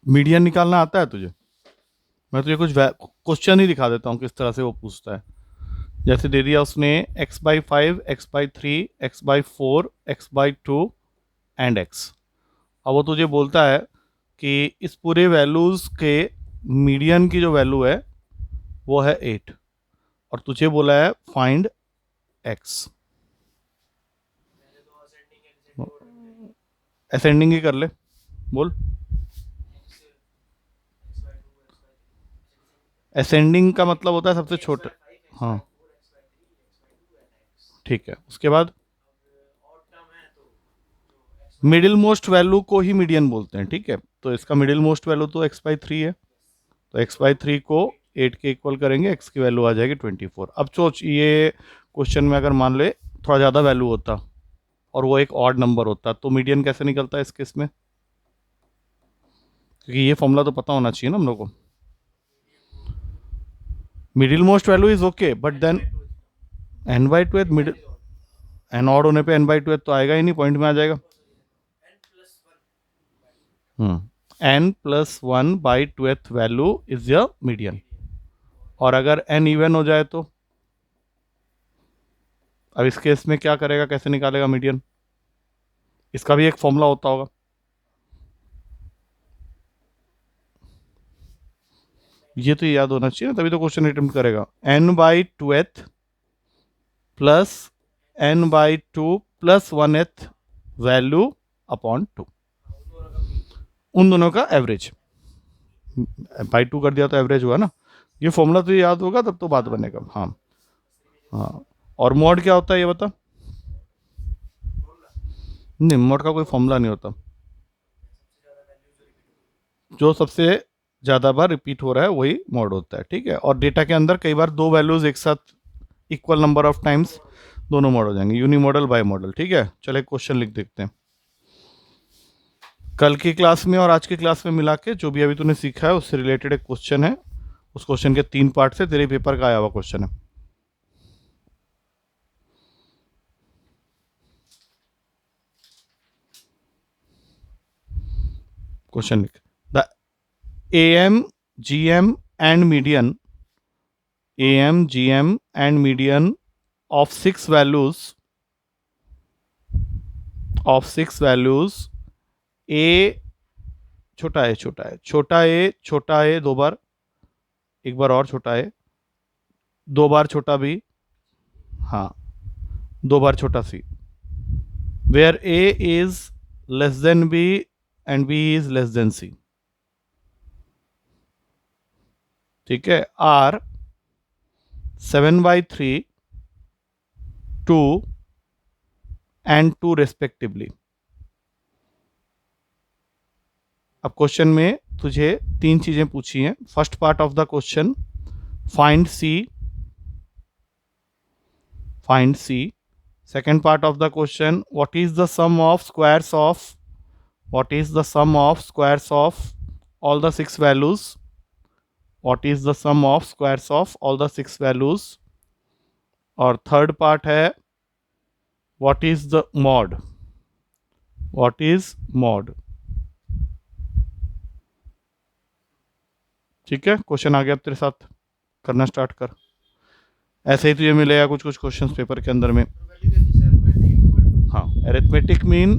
Median निकालना आता है तुझे? मैं तुझे कुछ क्वेश्चन ही दिखा देता हूँ किस तरह से वो पूछता है। जैसे दे दिया उसने x/5, x/3, x/4, x/2 and x। अब वो तुझे बोलता है कि इस पूरे वैल्यूज के मीडियन की जो वैल्यू है वो है 8, और तुझे बोला है फाइंड x। असेंडिंग ही कर ले, बोल। असेंडिंग का मतलब होता है सबसे छोटा। हाँ, ठीक है, उसके बाद मिडिल मोस्ट वैल्यू को ही मीडियन बोलते हैं, ठीक है। तो इसका मिडिल मोस्ट वैल्यू तो x/3 है, तो x/3 को 8 के इक्वल करेंगे, x की वैल्यू आ जाएगी 24। अब सोच, ये क्वेश्चन में अगर मान ले थोड़ा ज़्यादा वैल्यू होता और वो एक ऑड नंबर होता तो मीडियन कैसे निकलता है इस केस में? क्योंकि ये फॉर्मूला तो पता होना चाहिए ना हम लोग को। Middle most value is okay, but then n/2 middle, n odd होने पे n/2 तो आएगा ही नहीं, पॉइंट में आ जाएगा। n+1/2 वैल्यू इज य मीडियन। और अगर n इवन हो जाए तो अब इस केस में क्या करेगा, कैसे निकालेगा मीडियन? इसका भी एक फॉर्मूला होता होगा। ये तो याद होना चाहिए ना, तभी तो क्वेश्चन अटेम्प्ट करेगा। n/2 plus n/2 plus 1th value upon 2, उन दोनों का एवरेज। बाई 2 कर दिया तो एवरेज हुआ ना। ये फॉर्मूला तो याद होगा, तब तो बात बनेगा। हाँ, हाँ। और मॉड क्या होता है ये बता? नहीं, मॉड का कोई फॉर्मूला नहीं होता। जो सबसे ज़्यादा बार रिपीट हो रहा है वही मॉड होता है, ठीक है। और डेटा के अंदर कई बार दो वैल्यूज एक साथ इक्वल नंबर ऑफ टाइम्स दोनों मॉड हो जाएंगे, यूनी मॉडल, बाई मॉडल, ठीक है। चलो एक क्वेश्चन लिख देखते हैं। कल की क्लास में और आज की क्लास में मिला के जो भी अभी तूने सीखा है उससे रिलेटेड एक क्वेश्चन है। उस क्वेश्चन के 3 पार्ट से तेरे पेपर का आया हुआ क्वेश्चन है। क्वेश्चन लिख। The AM, GM and median, AM, GM and median of six values A, छोटा ए, छोटा ए, छोटा ए, छोटा ए दो बार, एक बार और छोटा ए, दो बार छोटा बी, हाँ, दो बार छोटा C, where A is less than B and B is less than C, ठीक है, आर 7/3, 2 एंड 2 रेस्पेक्टिवली। अब क्वेश्चन में तुझे 3 चीजें पूछी हैं। First part of the question, find C, find C. Second part of the question, what is the sum of squares of, what is the sum of squares of all the 6 values, what is the sum of squares of all the 6 values। और third part है, what is the mod, what is mod। ठीक है, question आ गया, अब तेरे साथ करना start कर। ऐसे ही तुझे मिलेगा कुछ कुछ क्वेश्चंस पेपर के अंदर में। हाँ, arithmetic mean,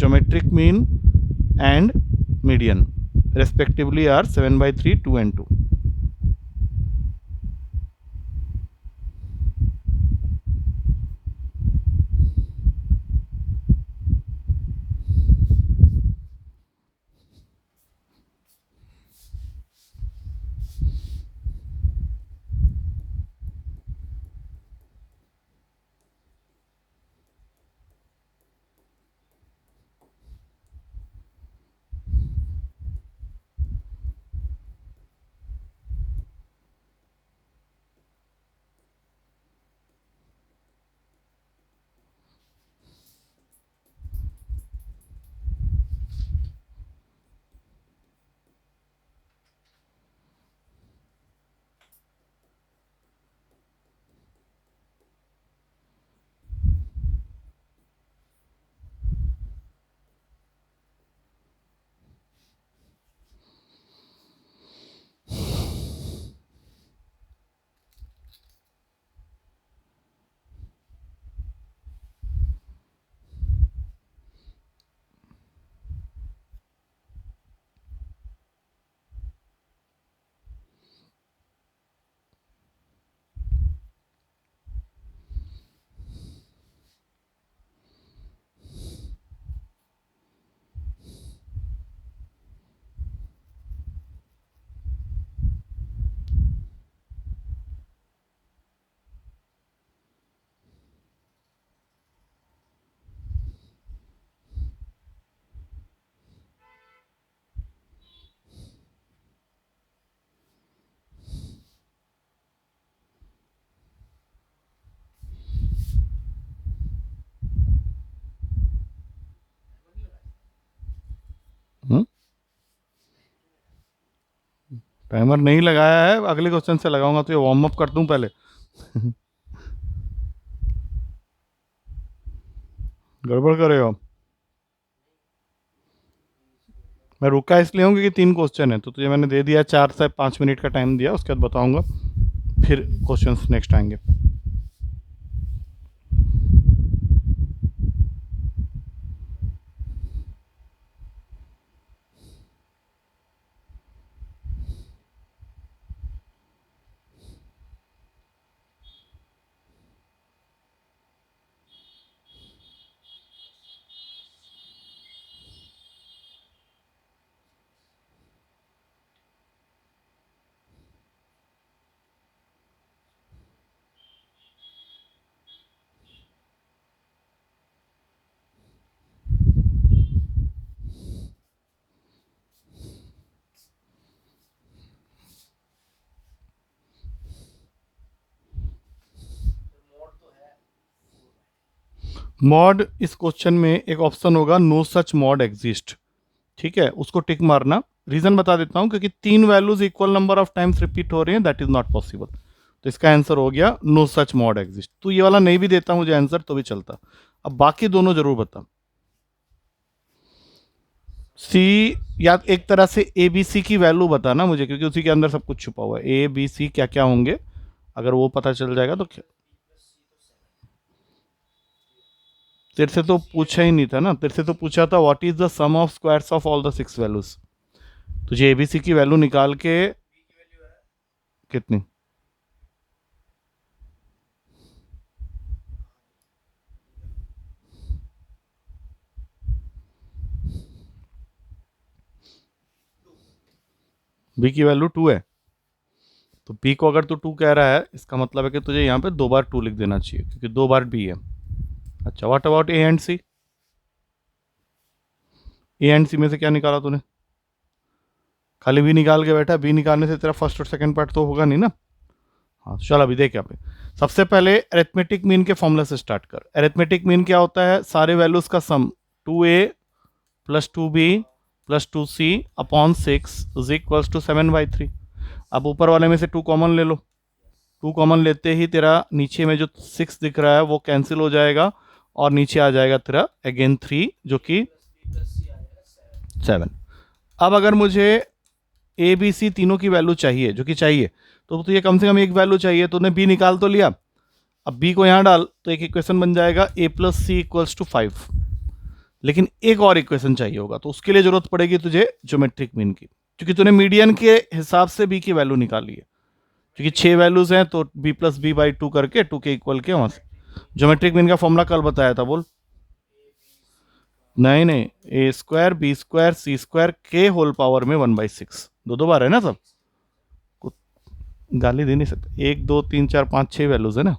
geometric mean and median respectively are 7/3, 2 and 2। Timer नहीं लगाया है, अगले क्वेश्चन से लगाऊंगा, तो ये वार्म अप कर दूं पहले। गड़बड़ कर रहे हो। मैं रुका इसलिए हूँ क्योंकि 3 क्वेश्चन है, तो तुझे मैंने दे दिया 4 से 5 मिनट का टाइम दिया, उसके बाद बताऊंगा, फिर क्वेश्चंस नेक्स्ट आएंगे। मॉड, इस क्वेश्चन में एक ऑप्शन होगा नो सच मॉड एग्जिस्ट, ठीक है, उसको टिक मारना। रीजन बता देता हूं, क्योंकि 3 values equal number of times repeat हो रही हैं, दैट इज नॉट पॉसिबल। तो इसका आंसर हो गया नो सच मॉड एग्जिस्ट। तो ये वाला नहीं भी देता मुझे आंसर तो भी चलता। अब बाकी दोनों जरूर बता। सी, या एक तरह से ए बी सी की वैल्यू बताना मुझे, क्योंकि उसी के अंदर सब कुछ छुपा हुआ है। ए बी सी क्या क्या होंगे, अगर वो पता चल जाएगा तो क्या। तेरे से तो पूछा ही नहीं था ना, तेरे से तो पूछा था what is the sum of squares of all the 6 values. तुझे एबीसी की वैल्यू निकाल के, कितनी, बी की वैल्यू 2 है, तो बी को अगर तू 2 कह रहा है, इसका मतलब है कि तुझे यहाँ पे 2 बार 2 लिख देना चाहिए, क्योंकि 2 बार बी है। अच्छा, what about A and C. A and C में से क्या निकाला तूने, खाली बी निकाल के बैठा। बी निकालने से तेरा फर्स्ट और सेकंड पार्ट तो होगा नहीं ना। हाँ, तो चल अभी देख यहाँ पे। सबसे पहले अरिथमेटिक मीन के फॉर्मूला से स्टार्ट कर। अरिथमेटिक मीन क्या होता है, सारे वैल्यूज का sum, 2a plus 2b plus 2c upon 6 is equals to 7/3। अब ऊपर वाले में से 2 कॉमन ले लो। 2 कॉमन लेते ही तेरा नीचे में जो 6 दिख रहा है वो कैंसिल हो जाएगा, और नीचे आ जाएगा तेरा अगेन 3, जो कि 7। अब अगर मुझे ए बी सी तीनों की वैल्यू चाहिए, जो कि चाहिए, तो तुझे कम से कम एक वैल्यू चाहिए। तो तूने बी निकाल तो लिया, अब बी को यहां डाल तो एक इक्वेशन बन जाएगा a plus c equals to 5। लेकिन एक और इक्वेशन चाहिए होगा, तो उसके लिए जरूरत पड़ेगी तुझे ज्योमेट्रिक मीन की, क्योंकि तूने मीडियन के हिसाब से बी की वैल्यू निकाली है। क्योंकि 6 वैल्यूज हैं, तो b प्लस बी बाई 2 करके 2 के इक्वल के वहां से। ज्योमेट्रिक मीन का फॉर्मूला कल बताया था, बोल। नहीं नहीं, ए स्क्वायर बी स्क्वायर सी स्क्वायर के होल पावर में 1/6। दो दो बार है ना सब, को गाली दे नहीं सकते। 1 2 3 4 5 6 वैल्यूज है ना।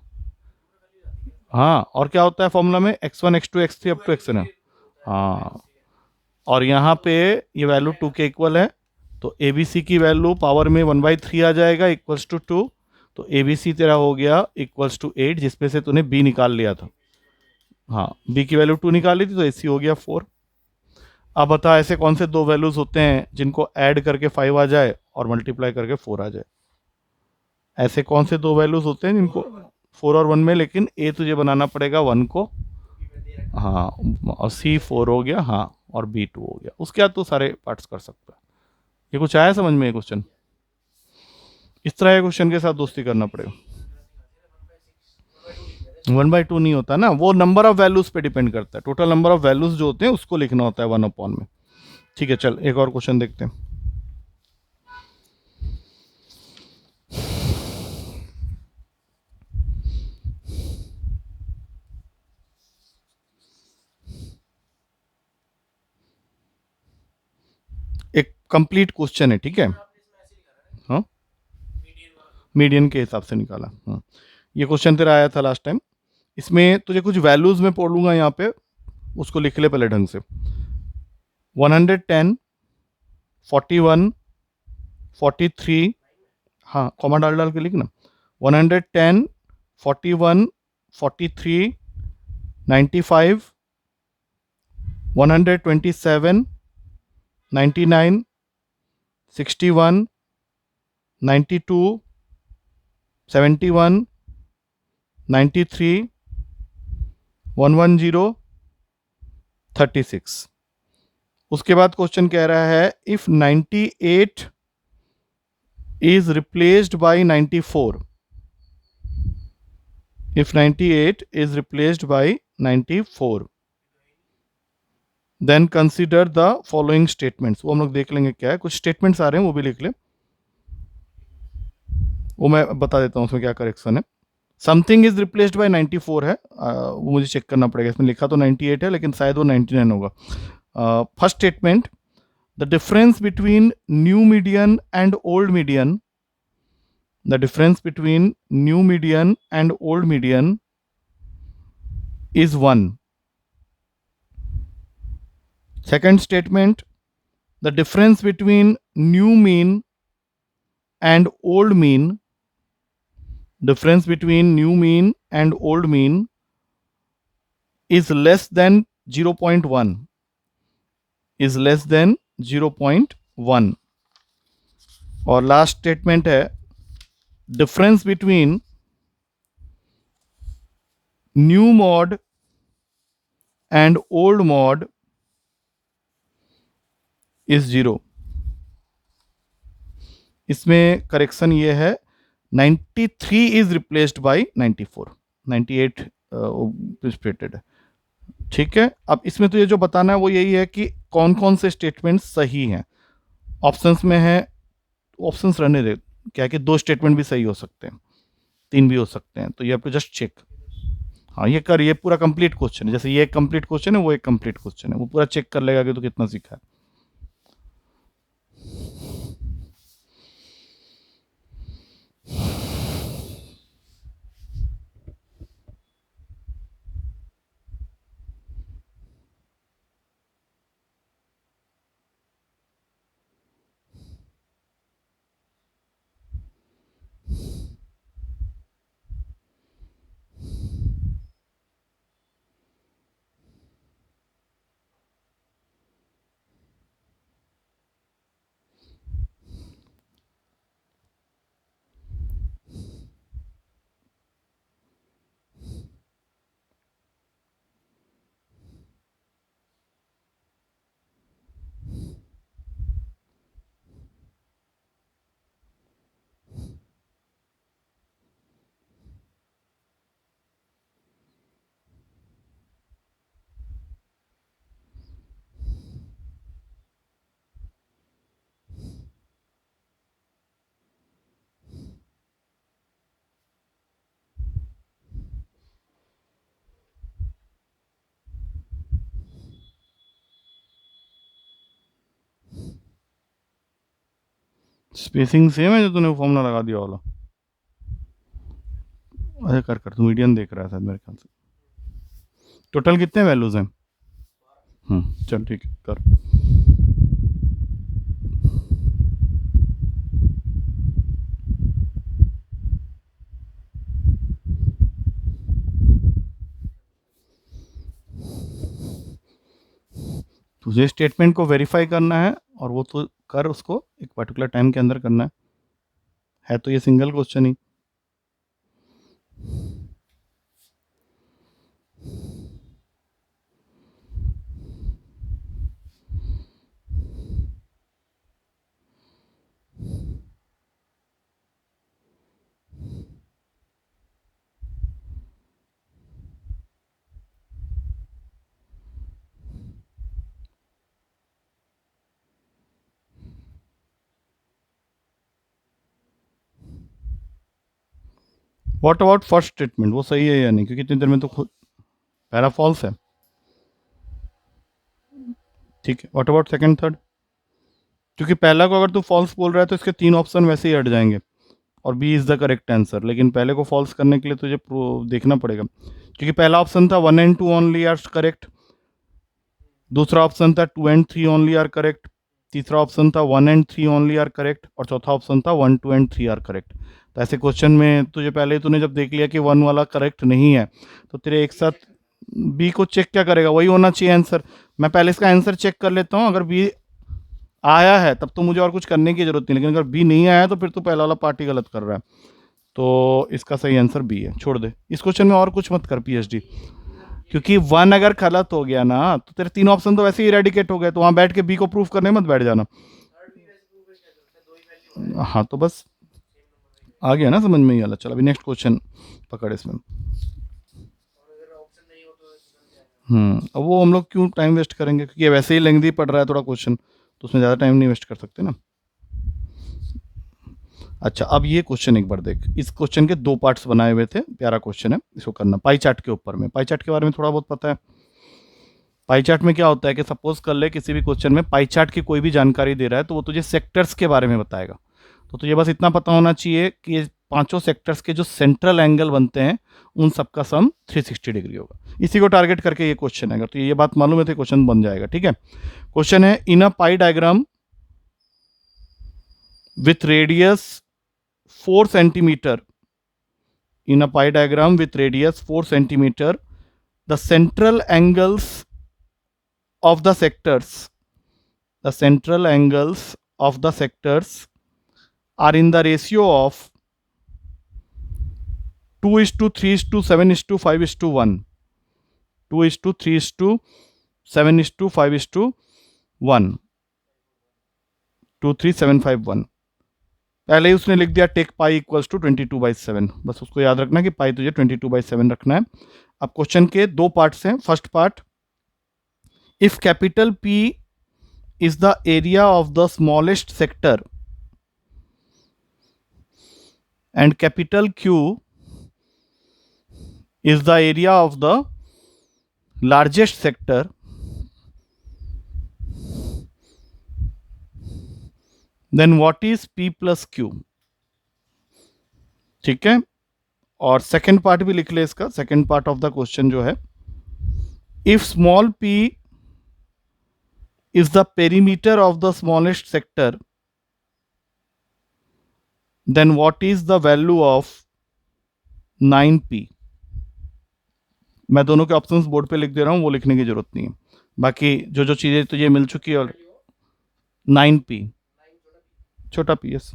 हाँ, और क्या होता है फॉर्मूला में, x1 x2 x3 up to xn है। हाँ, और यहाँ पे ये वैल्यू 2 के इक्वल है, तो ए बी सी की वैल्यू पावर में 1/3 आ जाएगा इक्वल्स टू 2। तो ए बी सी तेरा हो गया इक्वल्स टू 8, जिसमें से तूने बी निकाल लिया था। हाँ, बी की वैल्यू 2 निकाली थी, तो ए सी हो गया 4। अब बता, ऐसे कौन से 2 वैल्यूज होते हैं जिनको ऐड करके 5 आ जाए और मल्टीप्लाई करके 4 आ जाए। ऐसे कौन से 2 वैल्यूज होते हैं जिनको 4 और 1 में, लेकिन ए तुझे बनाना पड़ेगा 1 को, हाँ, और सी 4 हो गया, हाँ, और बी 2 हो गया। उसके बाद तो सारे पार्ट्स कर सकता है। ये कुछ आया समझ में ये क्वेश्चन। इस तरह के क्वेश्चन के साथ दोस्ती करना पड़ेगा। 1/2 नहीं होता ना, वो नंबर ऑफ वैल्यूज पे डिपेंड करता है। टोटल नंबर ऑफ वैल्यूज जो होते हैं उसको लिखना होता है 1 में। ठीक है, चल एक और क्वेश्चन देखते हैं। एक कंप्लीट क्वेश्चन है, ठीक है। हाँ, मीडियन के हिसाब से निकाला। हाँ, ये क्वेश्चन तेरा आया था लास्ट टाइम। इसमें तुझे कुछ वैल्यूज में पढ़ूंगा यहाँ पे, उसको लिख ले पहले ढंग से। 110 41 43, हाँ, कॉमा डाल डाल के लिखना। 110 41 43 95 127 99 61 92, 71, 93, 110, 36। उसके बाद क्वेश्चन कह रहा है if 98 is replaced by 94, if 98 is replaced by 94, then consider the following statements। वो हम लोग देख लेंगे क्या है, कुछ स्टेटमेंट्स आ रहे हैं वो भी लिख ले, वो मैं बता देता हूँ उसमें क्या करेक्शन है। समथिंग इज रिप्लेस्ड बाय 94 है, वो मुझे चेक करना पड़ेगा, इसमें लिखा तो 98 है लेकिन शायद वो 99 होगा। First statement, the difference between new median and old median, the difference between new median and old median is 1. Second statement, the difference between new mean and old mean, difference between new mean and old mean is less than 0.1, is less than 0.1। और last statement है, difference between new mod and old mod is 0। इसमें correction ये है 93 is replaced by 94, 98 splitted है। ठीक है, अब इसमें तो ये जो बताना है वो यही है कि कौन कौन से स्टेटमेंट सही हैं। ऑप्शंस में है, ऑप्शंस रहने दे, क्या है कि 2 स्टेटमेंट भी सही हो सकते हैं, 3 भी हो सकते हैं, तो ये आपको जस्ट चेक। हाँ ये कर, ये पूरा कंप्लीट क्वेश्चन है, जैसे ये एक कंप्लीट क्वेश्चन है वो एक कंप्लीट क्वेश्चन है, वो पूरा चेक कर लेगा कि तो कितना सीखा है। स्पेसिंग सेम है जो तूने फॉर्मूला लगा दिया वाला? अरे कर कर, तू मीडियन देख रहा है शायद मेरे ख्याल से। टोटल कितने वैल्यूज हैं? चल ठीक है कर। तुझे स्टेटमेंट को वेरीफाई करना है और वो तो कर, उसको एक पर्टिकुलर टाइम के अंदर करना है तो ये single question he. What about first statement, वो सही है या नहीं? क्योंकि इतनी देर में तो खुद पहला फॉल्स है। ठीक है, व्हाट अबाउट सेकंड थर्ड? क्योंकि पहला को अगर तू फॉल्स बोल रहा है तो इसके 3 ऑप्शन वैसे ही हट जाएंगे और b is the correct answer. लेकिन पहले को फॉल्स करने के लिए तुझे देखना पड़ेगा, क्योंकि पहला ऑप्शन था 1 and 2 ओनली आर करेक्ट, दूसरा ऑप्शन था 2 and 3 ओनली आर करेक्ट, तीसरा ऑप्शन था 1 and 3 ओनली आर करेक्ट, और चौथा ऑप्शन था 1, 2 and 3 आर करेक्ट। तो ऐसे क्वेश्चन में तुझे पहले तूने जब देख लिया कि 1 वाला करेक्ट नहीं है तो तेरे एक साथ बी को चेक क्या करेगा, वही होना चाहिए आंसर। मैं पहले इसका आंसर चेक कर लेता हूँ, अगर बी आया है तब तो मुझे और कुछ करने की जरूरत नहीं, लेकिन अगर बी नहीं आया तो फिर तो पहला वाला पार्ट ही गलत कर रहा है। तो इसका सही आंसर बी है, छोड़ दे इस क्वेश्चन में और कुछ मत कर पीएचडी, क्योंकि वन अगर गलत हो गया ना तो तेरे तीन ऑप्शन तो वैसे ही इरेडिकेट हो गए, तो वहां बैठ के बी को प्रूफ करने मत बैठ जाना। हाँ तो बस आ गया ना समझ में ही, वाला चल अभी नेक्स्ट क्वेश्चन पकड़ इसमें। अब वो हम लोग क्यों टाइम वेस्ट करेंगे, क्योंकि ये वैसे ही लेंथी पड़ रहा है थोड़ा क्वेश्चन, तो उसमें ज़्यादा टाइम नहीं वेस्ट कर सकते ना। अच्छा अब ये क्वेश्चन एक बार देख, इस क्वेश्चन के दो पार्ट्स बनाए हुए थे, प्यारा क्वेश्चन है, इसको करना पाई चार्ट के ऊपर में। पाई चार्ट के बारे में थोड़ा बहुत पता है। पाई चार्ट में क्या होता है कि सपोज कर ले किसी भी क्वेश्चन में पाई चार्ट की कोई भी जानकारी दे रहा है तो वो तुझे सेक्टर्स के बारे में बताएगा। तो तुझे बस इतना पता होना चाहिए कि ये पांचों सेक्टर्स के जो सेंट्रल एंगल बनते हैं उन सबका सम 360 डिग्री होगा। इसी को टारगेट करके ये क्वेश्चन है, अगर तो ये बात मालूम है तो क्वेश्चन बन जाएगा। ठीक है, क्वेश्चन है in a pie diagram with radius 4 centimetre, in a pie diagram with radius 4 centimeter, the central angles of the sectors, the central angles of the sectors are in the ratio of 2 is to 3 is to 7 is to 5 is to 1, 2 is to 3 is to 7 is to 5 is to 1, 2 3 7 5 1। पहले ही उसने लिख दिया take pi equals to 22/7, बस उसको याद रखना कि पाई तुझे 22/7 रखना है। अब क्वेश्चन के दो पार्ट्स हैं। First part, if capital P is the area of the smallest sector and capital Q is the area of the largest sector, then what is P plus Q? ठीक है, और सेकेंड पार्ट भी लिख ले इसका, second part of the question जो है, if small p is the perimeter of the smallest sector, then what is the value of 9p? मैं दोनों के ऑप्शंस बोर्ड पे लिख दे रहा हूं, वो लिखने की जरूरत नहीं है, बाकी जो जो चीजें तुझे मिल चुकी है। और 9p, छोटा पी एस।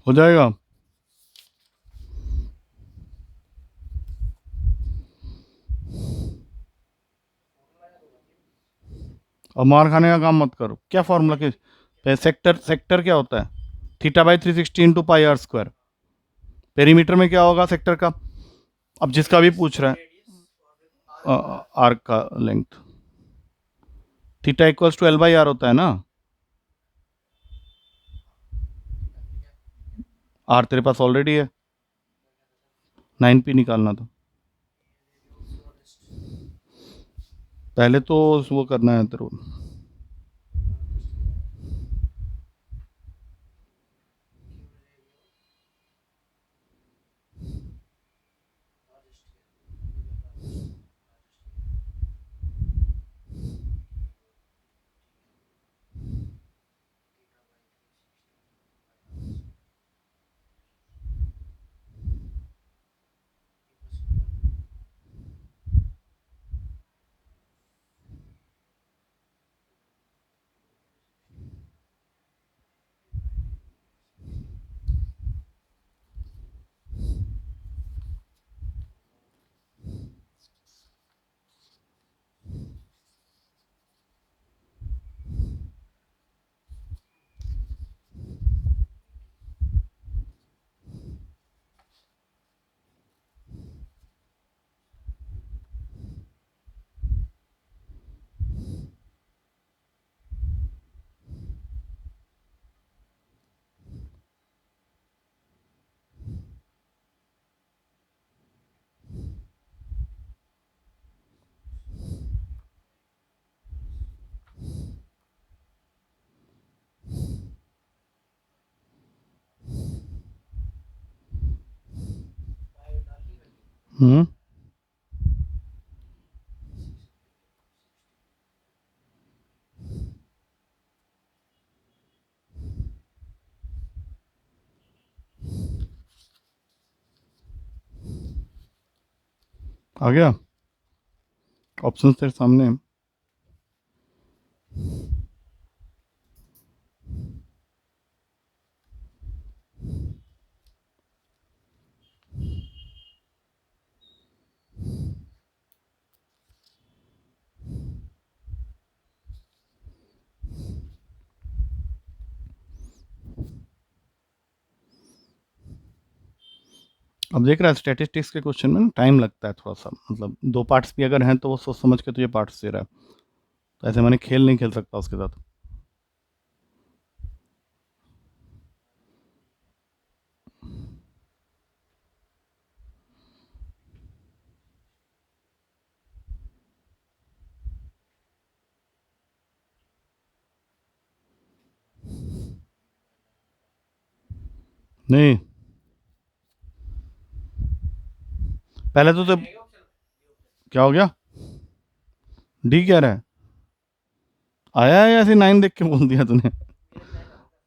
हो जाएगा। और मार खाने का काम मत करो, क्या फॉर्मूला के सेक्टर, सेक्टर क्या होता है, θ/360 into pi r square. Perimeter में क्या होगा सेक्टर का, अब जिसका भी पूछ रहा है आर्क का length, theta equals to L/R होता है ना। आर तेरे पास ऑलरेडी है, 9p निकालना था, पहले तो वो करना है तेरे को। हम्म आ गया, ऑप्शन तेरे सामने है। अब देख रहा है स्टैटिस्टिक्स के क्वेश्चन में ना टाइम लगता है थोड़ा सा, मतलब दो पार्ट्स भी अगर हैं तो वो सोच समझ के तुझे पार्ट्स दे रहा है, तो ऐसे मैंने खेल नहीं खेल सकता उसके साथ। नहीं, पहले तो क्या हो गया, डी क्या रहा है, आया है या ऐसे 9 देख के बोल दिया तूने?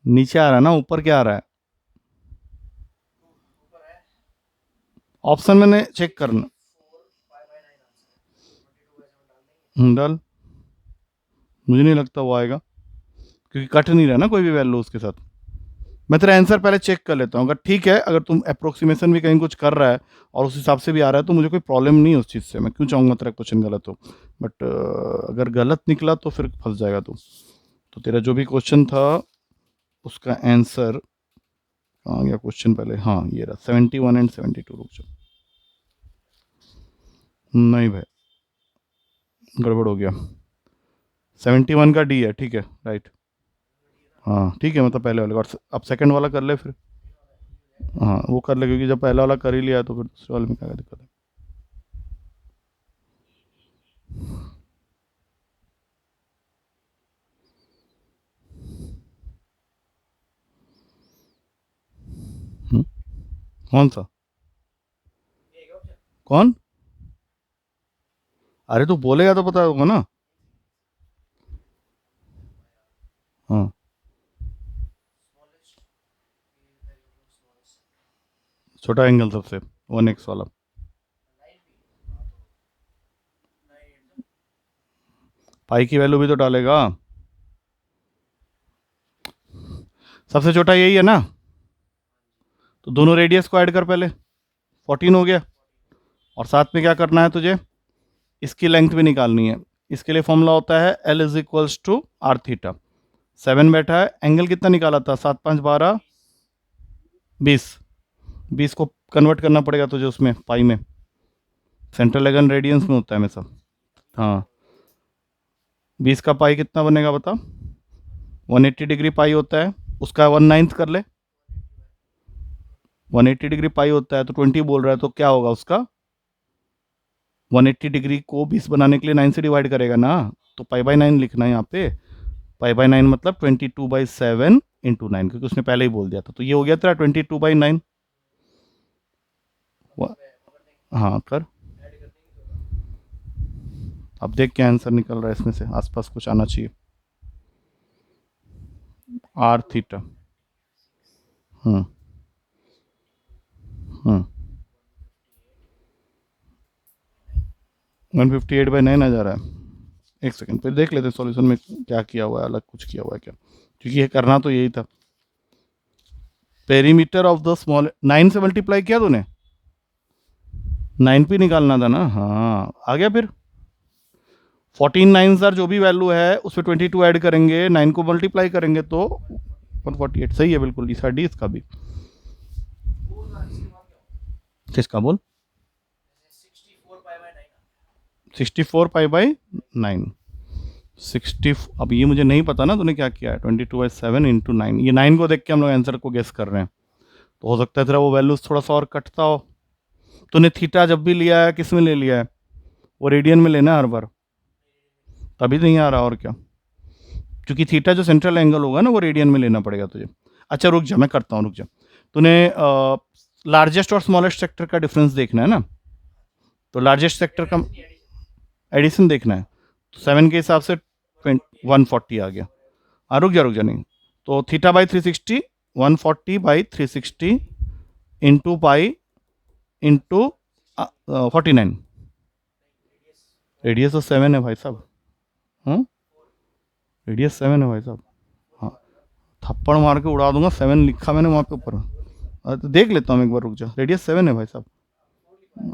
नीचे आ रहा है ना, ऊपर क्या आ रहा है? ऑप्शन मैंने चेक करना। डाल, मुझे नहीं लगता वो आएगा, क्योंकि कट नहीं रहा ना कोई भी वैल्यू उसके साथ। मैं तेरा आंसर पहले चेक कर लेता हूँ, अगर ठीक है, अगर तुम अप्रोक्सीमेशन भी कहीं कुछ कर रहा है और उस हिसाब से भी आ रहा है तो मुझे कोई प्रॉब्लम नहीं है उस चीज़ से, मैं क्यों चाहूँगा तेरा क्वेश्चन गलत हो। बट अगर गलत निकला तो फिर फंस जाएगा तू। तो तेरा जो भी क्वेश्चन था उसका आंसर कहाँ गया क्वेश्चन, पहले हाँ ये रहा 71 एंड 72, रुक जाओ, नहीं भाई गड़बड़ हो गया, 71 का डी है, ठीक है राइट। हाँ ठीक है, मतलब पहले वाले का, और अब सेकंड वाला कर ले फिर। हाँ वो कर ले, क्योंकि जब पहला वाला कर ही लिया तो फिर दूसरे वाले में क्या दिक्कत है। हम्म, कौन सा, कौन? अरे तू बोलेगा तो पता होगा ना। हाँ छोटा एंगल सबसे, 1x वाला। पाई की वैल्यू भी तो डालेगा, सबसे छोटा यही है ना, तो दोनों रेडियस को ऐड कर पहले, 14 हो गया। और साथ में क्या करना है तुझे, इसकी लेंथ भी निकालनी है। इसके लिए फॉर्मूला होता है L is equals to r theta. 7 बैठा है, एंगल कितना निकाला था, 7 5 12 20, 20 को कन्वर्ट करना पड़ेगा तुझे उसमें पाई में, सेंट्रल एंगल रेडियंस में होता है हमेशा। हाँ 20 का पाई कितना बनेगा बता, 180 डिग्री पाई होता है, उसका 1/9 कर ले, 180 डिग्री पाई होता है तो 20 बोल रहा है, तो क्या होगा उसका, 180 डिग्री को 20 बनाने के लिए 9 से डिवाइड करेगा ना, तो पाई बाई 9 लिखना है यहाँ पे। पाई बाई 9 मतलब 22/7 इंटू 9, क्योंकि उसने पहले ही बोल दिया था, तो ये हो गया तेरा 22/9। हाँ कर, अब देख क्या आंसर निकल रहा है इसमें से, आसपास कुछ आना चाहिए। आर थीटा, हम्म हम्म 158/9 आ जा रहा है। एक सेकंड फिर देख लेते हैं सॉल्यूशन में क्या किया हुआ है, अलग कुछ किया हुआ है क्या, क्योंकि ये करना तो यही था। पेरीमीटर ऑफ द स्मॉल, 9 से मल्टीप्लाई किया तूने, 9 पे निकालना था ना, हाँ आ गया फिर। 14 9 सर जो भी वैल्यू है उसमें 22 ऐड करेंगे, 9 को मल्टीप्लाई करेंगे तो 148, सही है बिल्कुल, इसका डी इसका भी। किसका बोल, 64 पाई बाई 9, 60, अब ये मुझे नहीं पता ना तूने क्या किया है, 22/7 इंटू 9, ये 9 को देख के हम लोग आंसर को गेस कर रहे हैं, तो हो सकता है तेरा वो वैल्यूज थोड़ा सा और कटता हो। तूने थीटा जब भी लिया है किस में ले लिया है, वो रेडियन में लेना हर बार, तभी नहीं आ रहा और क्या, क्योंकि थीटा जो सेंट्रल एंगल होगा ना वो रेडियन में लेना पड़ेगा तुझे। अच्छा रुक जा, मैं करता हूँ, रुक जा। तूने लार्जेस्ट और स्मॉलेस्ट सेक्टर का डिफरेंस देखना है ना, तो लार्जेस्ट सेक्टर का एडिशन देखना है, तो 7 के हिसाब से 140 आ गया। हाँ रुक जा नहीं, तो theta by 360, 140 by 360 into pi into 49। Radius तो 7 है भाई साहब। हाँ रेडियस 7 है भाई साहब। हाँ थप्पड़ मार के उड़ा दूंगा, 7 लिखा मैंने वहाँ पे ऊपर। तो देख लेता हूँ एक बार, रुक जा। रेडियस 7 है भाई साहब।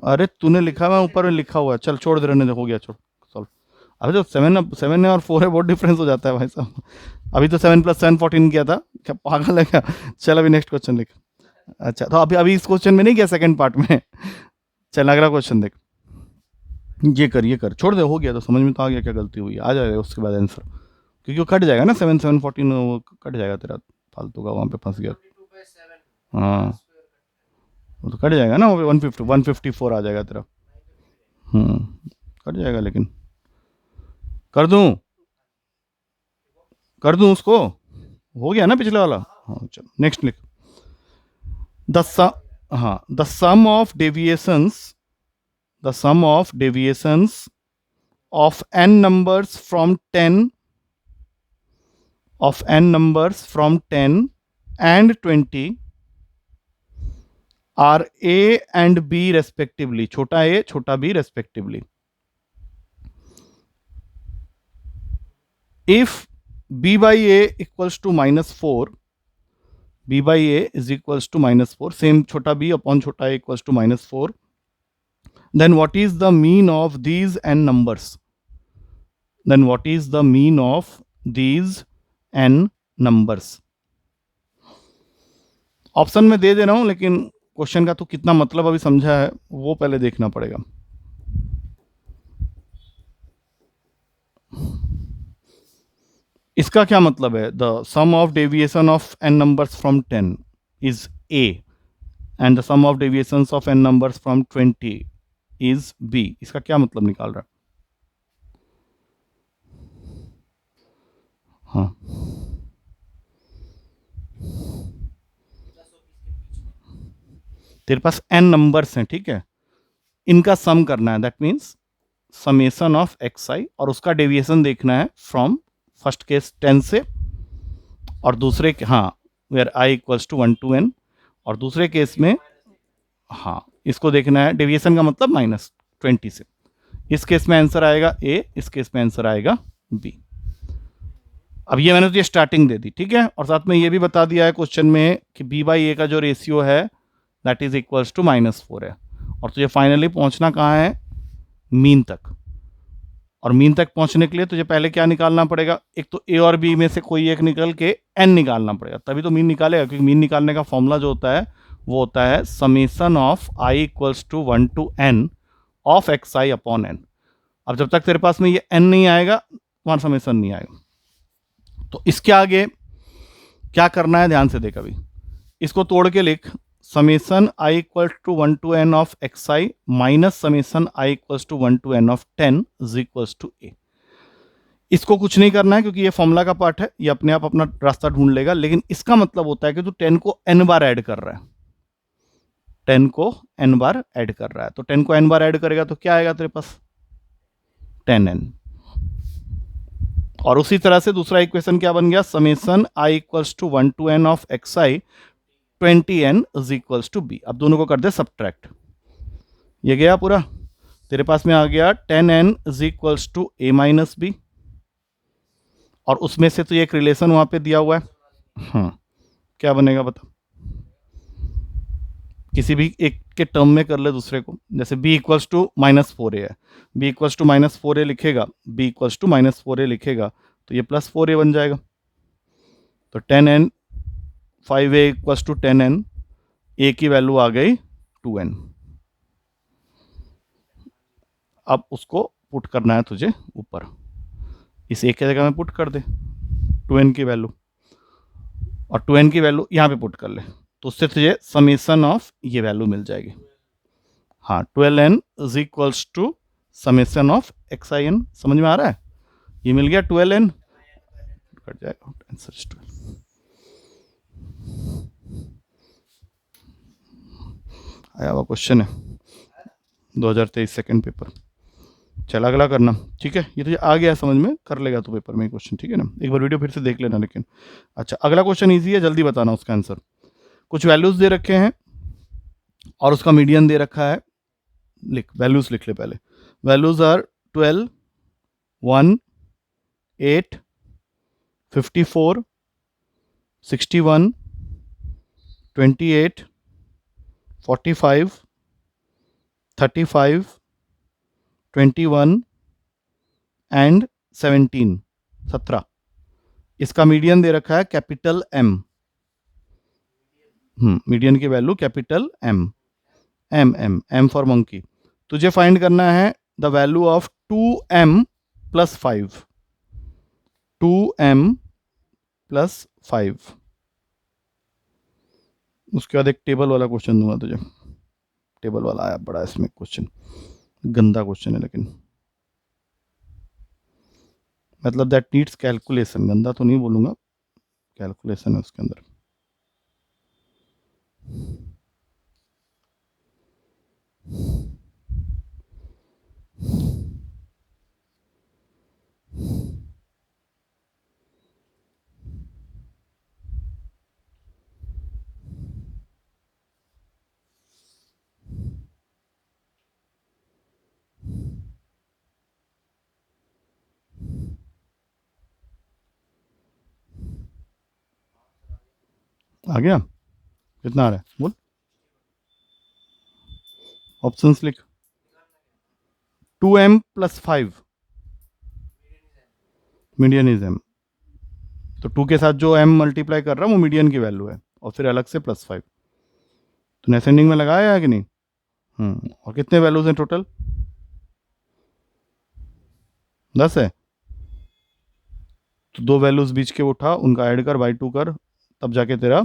अरे तूने लिखा, मैं ऊपर में लिखा हुआ है। चल छोड़ दे, रहने दे, हो गया, छोड़ सॉल्व। अभी तो 7 है और 4 है, बहुत डिफरेंस हो जाता है भाई साहब। अभी तो 7 + 7 14 किया था, क्या पागल है क्या? चल अभी नेक्स्ट क्वेश्चन लिख। अच्छा तो अभी अभी इस क्वेश्चन में नहीं गया, सेकंड पार्ट में। चल अगला क्वेश्चन देख। ये कर, छोड़ दे, हो गया तो समझ में तो आ गया क्या गलती हुई, आ जाएगा उसके बाद आंसर, क्योंकि वो कट जाएगा ना, 7 7 14 वो कट जाएगा तेरा, फालतू का वहाँ पे फंस गया। हाँ वो तो कट जाएगा ना, वो 154 आ जाएगा तेरा। कट जाएगा, लेकिन कर दूं, उसको, हो गया ना पिछले वाला। हाँ चल नेक्स्ट लिख। द हाँ the sum of deviations, the sum of deviations of n numbers from 10, of n numbers from 10 and 20 are a and b respectively, छोटा a छोटा b respectively, if b by a equals to -4, b by a is equals to -4, same छोटा b upon छोटा a equals to -4, then what is the mean of these n numbers, then what is the mean of these n numbers? Option में दे दे रहा हूं, लेकिन question का तो कितना मतलब अभी समझा है वो पहले देखना पड़ेगा। इसका क्या मतलब है? The sum of deviation of n numbers from 10 is a and the sum of deviations of n numbers from 20 is b। इसका क्या मतलब निकाल रहा है? हाँ तेरे पास n नंबर्स हैं, ठीक है, इनका सम करना है, that means summation of xi, और उसका डेविएशन देखना है फ्रॉम फर्स्ट केस 10 से, और दूसरे हाँ where i equals to 1 to n, और दूसरे केस में हाँ इसको देखना है, डेविएशन का मतलब -20 से। इस केस में आंसर आएगा a, इस केस में आंसर आएगा b। अब ये मैंने तो ये स्टार्टिंग दे दी, ठीक है, और साथ में ये भी बता दिया है क्वेश्चन में कि b बाई ए का जो रेशियो है दैट इज इक्वल्स टू -4 है, और तुझे फाइनली पहुंचना कहाँ है? मीन तक। और मीन तक पहुंचने के लिए तुझे पहले क्या निकालना पड़ेगा? एक तो ए और बी में से कोई एक निकल के एन निकालना पड़ेगा, तभी तो मीन निकालेगा, क्योंकि मीन निकालने का फॉर्मूला जो होता है वो होता है summation of i equals to 1 to n of x i upon n. अब जब तक तेरे पास में ये एन नहीं आएगा वहां समेशन नहीं आएगा। तो इसके आगे क्या करना है ध्यान से देख, अभी इसको तोड़ के लिख, summation I equal to 1 to n of x I minus summation I equal to 1 to n of 10 is equal to A. इसको कुछ नहीं करना है क्योंकि ये फॉर्मूला का पार्ट है, ये अपने आप अपना रास्ता ढूंढ लेगा, लेकिन इसका मतलब होता है कि तू 10 को n बार ऐड कर रहा है, 10 को n बार ऐड कर रहा है, तो 10 को n बार ऐड करेगा तो क्या आएगा तेरे पास? 10n। और उसी तरह से दूसरा इक्वेशन क्या बन गया? Summation i equals to 1 to n of x i 20n is equals to b। अब दोनों को कर दे सब्ट्रैक्ट, ये गया पूरा, तेरे पास में आ गया 10n is equals to a minus b, और उसमें से तो एक रिलेशन वहां पे दिया हुआ है, क्या बनेगा बता? किसी भी एक के टर्म में कर ले दूसरे को, जैसे b इक्वल्स टू -4a है, b इक्वल्स टू -4a लिखेगा, b इक्वल्स टू -4a लिखेगा तो ये +4a बन जाएगा, तो 10n 5a equals to 10n, a की वैल्यू आ गई 2n। अब उसको पुट करना है तुझे ऊपर, इस एक की जगह में पुट कर दे 2n की वैल्यू, और 2n की वैल्यू यहाँ पे पुट कर ले, तो उससे तुझे समेशन ऑफ ये वैल्यू मिल जाएगी। हाँ 12n is equals to summation of x i n. समझ में आ रहा है? ये मिल गया 12n, कट जाएगा आंसर 12। आया हुआ क्वेश्चन है, 2023 सेकंड पेपर। चल अगला करना, ठीक है, ये तुझे आ गया समझ में, कर लेगा तो पेपर में क्वेश्चन, ठीक है ना, एक बार वीडियो फिर से देख लेना लेकिन। अच्छा अगला क्वेश्चन ईजी है, जल्दी बताना उसका आंसर। कुछ वैल्यूज दे रखे हैं और उसका मीडियन दे रखा है, लिख वैल्यूज लिख ले पहले। Values are 12, 1, 8, 54, 61, 28, 45, 35, 21 and 17, 17। इसका मीडियन दे रखा है कैपिटल एम। मीडियन की value capital M, M M M for monkey. तुझे फाइंड करना है the value of 2m plus 5, 2m plus 5। उसके बाद एक टेबल वाला क्वेश्चन दूंगा तुझे, टेबल वाला आया बड़ा इसमें क्वेश्चन, गंदा क्वेश्चन है लेकिन, मतलब दैट नीड्स कैलकुलेशन, गंदा तो नहीं बोलूंगा, कैलकुलेशन है उसके अंदर। आ गया, कितना आ रहा है बोल, ऑप्शंस लिख। 2m plus 5, median is m, तो 2 के साथ जो m मल्टीप्लाई कर रहा है वो मीडियन की वैल्यू है, और फिर अलग से प्लस 5। तूने असेंडिंग में लगाया है कि नहीं? और कितने वैल्यूज हैं टोटल? 10 है, तो दो वैल्यूज बीच के उठा, उनका ऐड कर, बाई 2 कर, तब जाके तेरा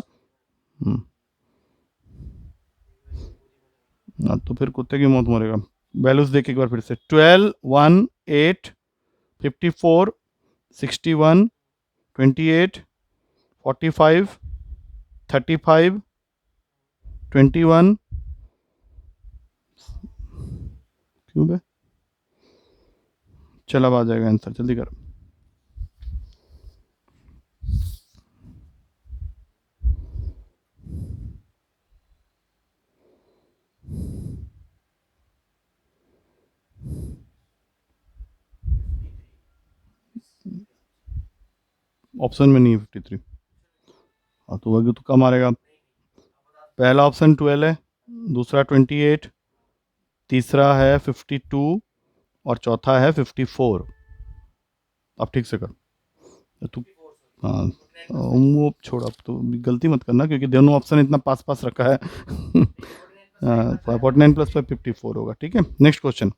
तो फिर कुत्ते की मौत मरेगा। वैल्यूज देख एक बार फिर से, 12, 1, 8, 54, 61, 28, 45, 35, 21, क्यों बे, चल अब आ जाएगा आंसर, जल्दी कर। ऑप्शन में नहीं है 53, हाँ तो वही तो कम मारेगा। पहला ऑप्शन 12 है, दूसरा 28, तीसरा है 52 और चौथा है 54। अब ठीक से कर तू, हाँ वो छोड़, अब तो गलती मत करना क्योंकि दोनों ऑप्शन इतना पास पास रखा है। 49 प्लस 5 54 होगा, ठीक है। नेक्स्ट क्वेश्चन,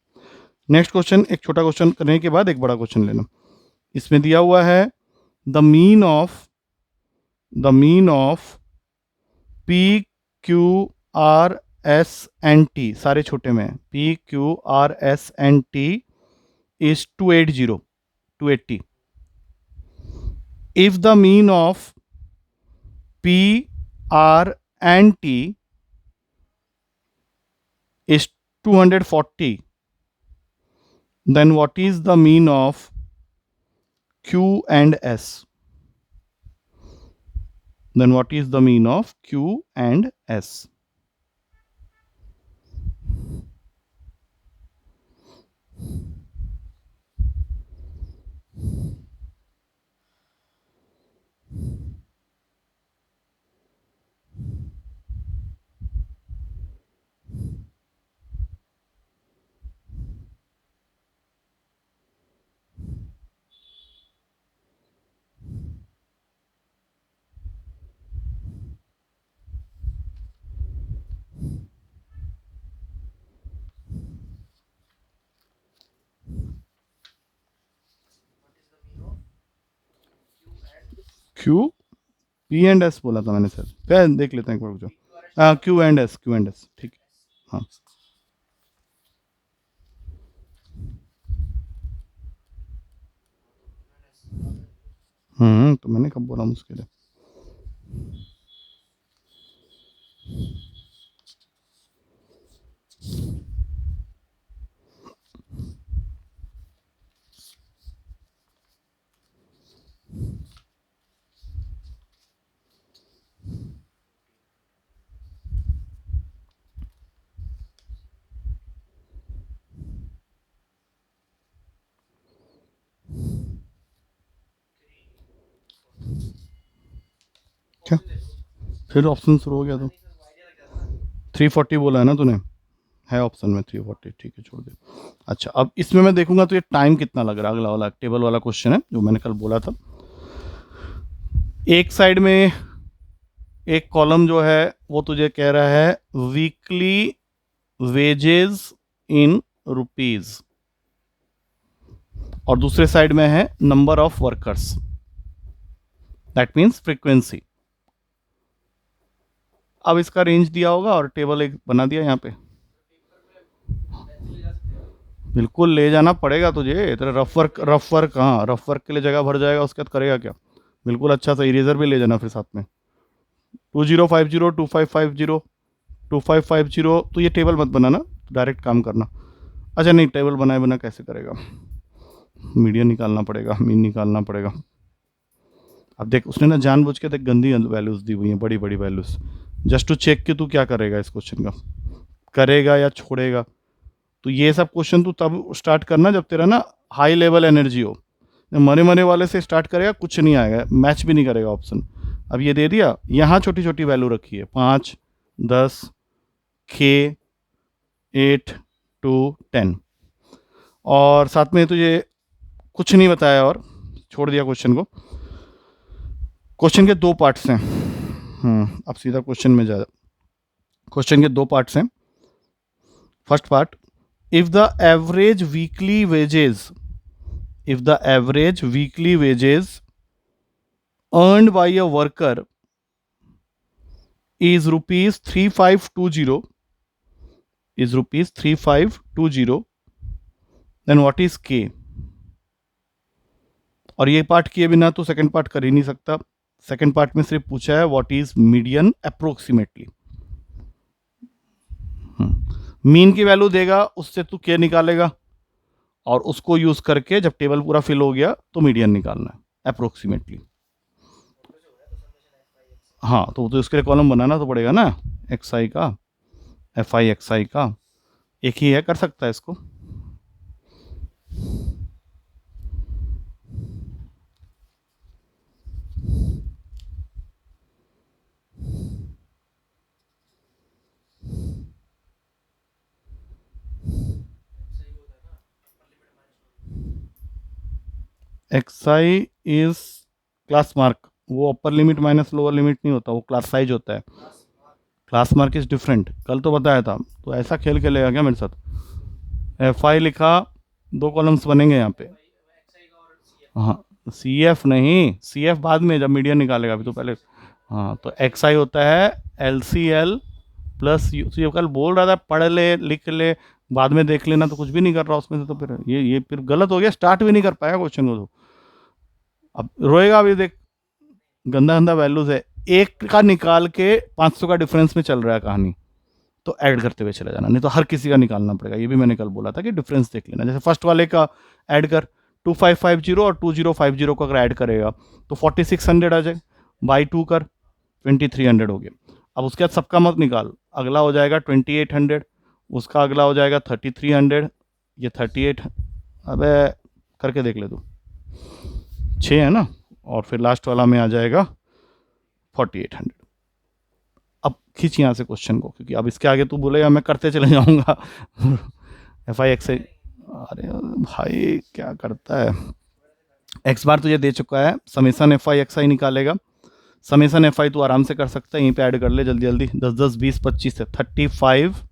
नेक्स्ट क्वेश्चन, एक छोटा क्वेश्चन करने के बाद एक बड़ा क्वेश्चन लेना। इसमें दिया हुआ है the mean of p q r s n t, सारे छोटे में, p q r s n t is 280 if the mean of P R and T is 240, then what is the mean of Q and S? Then what is the mean of Q and S? Q, P and S बोला था मैंने sir, फिर देख लेते हैं एक बार जो, हाँ Q एंड S, ठीक है, हाँ। तो मैंने कब बोला मुश्किल है। क्या फिर ऑप्शन शुरू हो गया तो 340 बोला है ना तूने, है ऑप्शन में 340, ठीक है छोड़ दे। अच्छा अब इसमें मैं देखूंगा तो ये टाइम कितना लग रहा है, अगला वाला टेबल वाला क्वेश्चन है जो मैंने कल बोला था। एक साइड में एक कॉलम जो है वो तुझे कह रहा है वीकली वेजेस इन रुपीज, और दूसरे साइड में है number of workers, that means frequency. अब इसका रेंज दिया होगा और टेबल एक बना दिया यहाँ पे। बिल्कुल ले जाना पड़ेगा तुझे, तेरा रफ वर्क हाँ, रफ वर्क के लिए जगह भर जाएगा, उसके बाद करेगा क्या। बिल्कुल अच्छा सा इरेजर भी ले जाना फिर साथ में। 2050 2550 2550, तो ये टेबल मत बनाना, डायरेक्ट काम करना। अच्छा नहीं, टेबल बनाए बिना कैसे करेगा, मीडियन निकालना पड़ेगा, मीन निकालना पड़ेगा। अब देख उसने ना जानबूझ के देख गंदी वैल्यूज दी हुई हैं, बड़ी बड़ी वैल्यूज, जस्ट टू चेक कि तू क्या करेगा इस क्वेश्चन का, करेगा या छोड़ेगा। तो ये सब क्वेश्चन तू तब स्टार्ट करना जब तेरा ना हाई लेवल एनर्जी हो। मरे मरे वाले से स्टार्ट करेगा कुछ नहीं आएगा, मैच भी नहीं करेगा ऑप्शन। अब ये दे दिया, यहाँ छोटी छोटी वैल्यू रखी है 5 10 K 8 2 10, और साथ में तुझे कुछ नहीं बताया और छोड़ दिया क्वेश्चन को। क्वेश्चन के दो पार्ट्स हैं, अब सीधा क्वेश्चन में जा। क्वेश्चन के दो पार्ट्स हैं। First part, if the average weekly wages, if the average weekly wages earned by a worker is rupees 3520, then what is K? और ये पार्ट किए बिना तो सेकंड पार्ट कर ही नहीं सकता। सेकंड पार्ट में सिर्फ पूछा है what is median approximately. Mean की वैल्यू देगा, उससे तू K निकालेगा, और उसको यूज करके जब टेबल पूरा फिल हो गया तो मीडियन निकालना है अप्रोक्सीमेटली। हाँ तो इसके लिए कॉलम बनाना तो पड़ेगा ना, एक्स आई का, एफ आई एक्स आई का, एक ही है, कर सकता है इसको। X I is class mark, वो upper limit minus lower limit नहीं होता, वो क्लास साइज होता है। क्लास मार्क इज डिफरेंट, कल तो बताया था। तो ऐसा खेल खेलेगा क्या मेरे साथ। एफ आई लिखा, दो कॉलम्स बनेंगे यहाँ पे। हाँ सी एफ नहीं, सी एफ बाद में जब मीडियन निकालेगा, अभी तो पहले। हाँ तो एक्स आई होता है l c l plus u. तो ये कल बोल रहा था पढ़ ले लिख ले बाद में देख लेना, तो कुछ भी नहीं कर रहा उसमें से, तो फिर ये फिर गलत हो गया, स्टार्ट भी नहीं कर पाया क्वेश्चन को। तो अब रोएगा, अभी देख गंदा गंदा वैल्यूज है, एक का निकाल के 500 का डिफरेंस में चल रहा है कहानी, तो ऐड करते हुए चले जाना, नहीं तो हर किसी का निकालना पड़ेगा। ये भी मैंने कल बोला था कि डिफरेंस देख लेना। जैसे फर्स्ट वाले का ऐड कर, 2550 और 2050 को अगर ऐड करेगा तो 4600 आ जाए, बाई 2 कर 2300 हो गया। अब उसके बाद सबका मत निकाल, अगला हो जाएगा 2800, उसका अगला हो जाएगा 3300, ये 38, अबे करके देख ले तू, 6 है ना, और फिर लास्ट वाला में आ जाएगा 4800। अब खींच यहाँ से क्वेश्चन को, क्योंकि अब इसके आगे तू बोलेगा मैं करते चले जाऊंगा। एफ आई एक्स आई, अरे भाई क्या करता है। एक्स बार तुझे दे चुका है, समेसन एफ आई एक्स आई निकालेगा। समेसन एफ आई तू आराम से कर सकता है, यहीं पे ऐड कर ले जल्दी जल्दी, 10 10 20 25 है 35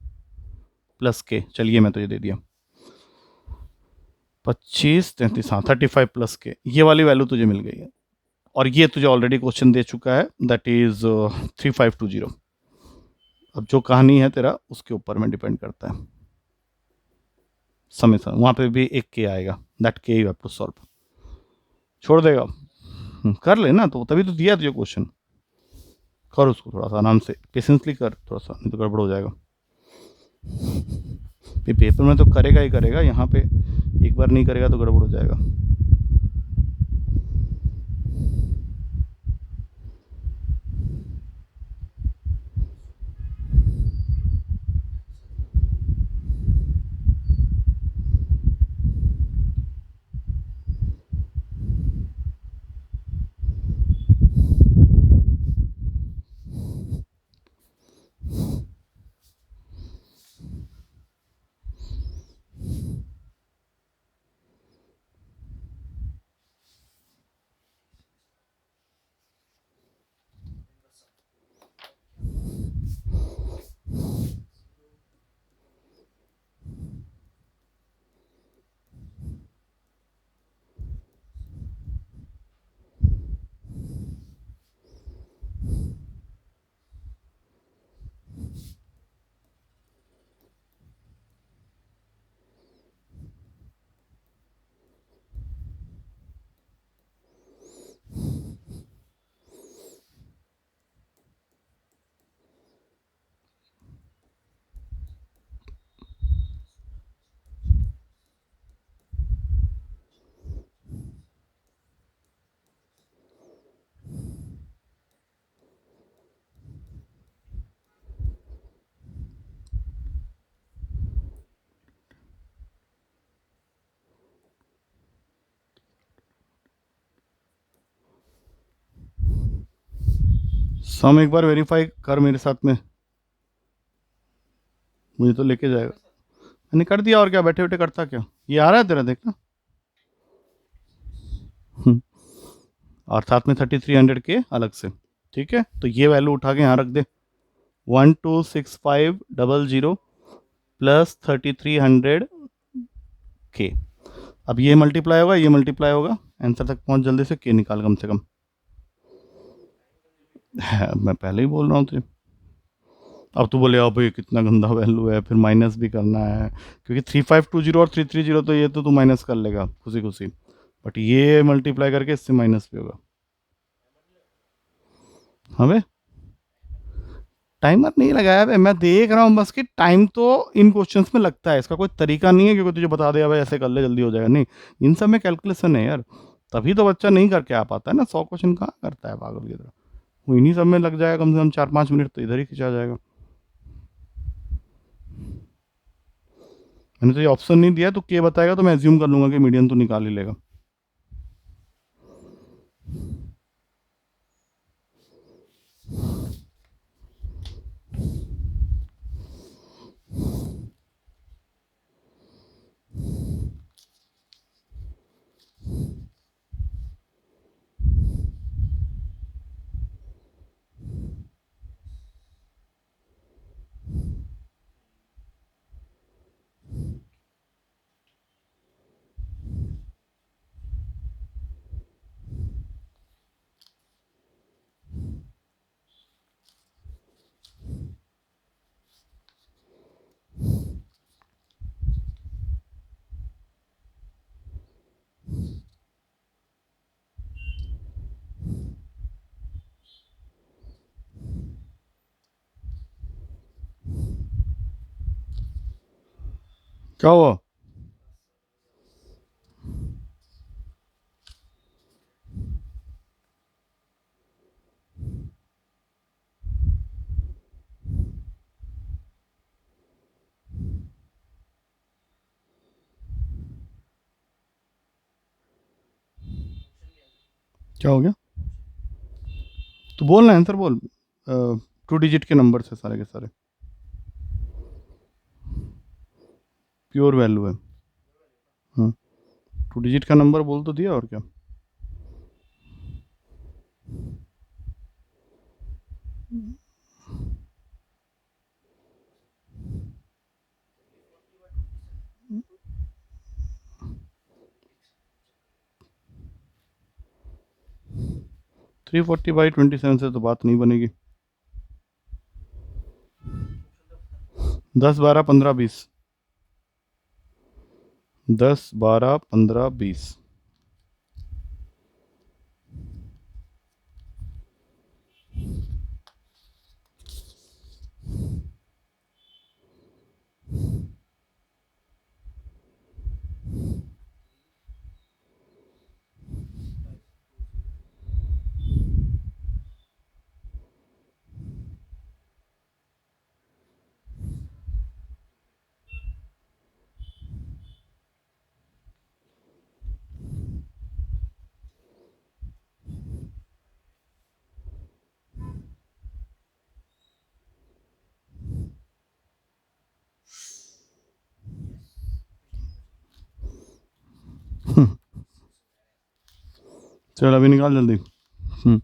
प्लस के, चलिए मैं तुझे दे दिया 25 33, हाँ 35 प्लस के, ये वाली वैल्यू तुझे मिल गई है। और ये तुझे ऑलरेडी क्वेश्चन दे चुका है, दैट इज 3520। अब जो कहानी है तेरा उसके ऊपर में डिपेंड करता है। समेसन वहाँ पे भी एक के आएगा, दैट के यू हैव टू सॉल्व। छोड़ देगा, कर लेना, तो तभी तो दिया तुझे क्वेश्चन, कर उसको थोड़ा सा आराम से पेशेंसली कर थोड़ा सा, नहीं तो गड़बड़ हो जाएगा। पेपर में तो करेगा ही करेगा, यहाँ पे एक बार नहीं करेगा तो गड़बड़ हो जाएगा। सम एक बार वेरीफाई कर मेरे साथ में, मुझे तो लेके जाएगा। मैंने कर दिया, और क्या बैठे बैठे करता क्या। ये आ रहा है तेरा, देखना। हम्म, और साथ में 3300 के अलग से। ठीक है, तो ये वैल्यू उठा के यहाँ रख दे, 126500 प्लस 3300 के। अब ये मल्टीप्लाई होगा, ये मल्टीप्लाई होगा, आंसर तक पहुंच जल्दी से, के निकाल कम से कम। है, मैं पहले ही बोल रहा हूँ तुझे। अब तू बोले अब ये कितना गंदा वैल्यू है, फिर माइनस भी करना है, क्योंकि 3520 और 330, तो ये तो तू माइनस कर लेगा खुशी खुशी, बट ये मल्टीप्लाई करके इससे माइनस भी होगा। हमें टाइमर नहीं लगाया है, मैं देख रहा हूँ बस कि टाइम तो इन क्वेश्चंस में लगता है, इसका कोई तरीका नहीं है क्योंकि तुझे बता दिया भाई ऐसे कर ले जल्दी हो जाएगा, नहीं। इन सब में कैलकुलेशन है यार, तभी तो बच्चा नहीं करके आ पाता है ना, 100 क्वेश्चन कहाँ करता है पागल की तरह। वो इन्हीं सब में लग जाएगा कम से कम 4-5 मिनट, तो इधर ही खिंचा जाएगा। मैंने तो ये ऑप्शन नहीं दिया, तो के बताएगा तो मैं एज्यूम कर लूंगा कि मीडियन तो निकाल ही लेगा। क्या हुआ? क्या हो गया? तो बोल ना, आंसर बोल। 2 डिजिट के नंबर से सारे के सारे, प्योर वैल्यू है। हाँ, 2 डिजिट का नंबर बोल तो दिया, और क्या। हम्म। 340/27 से तो बात नहीं बनेगी। 10 12 15 20, 10 12 15 20। चल अभी निकाल जल्दी। हम्म।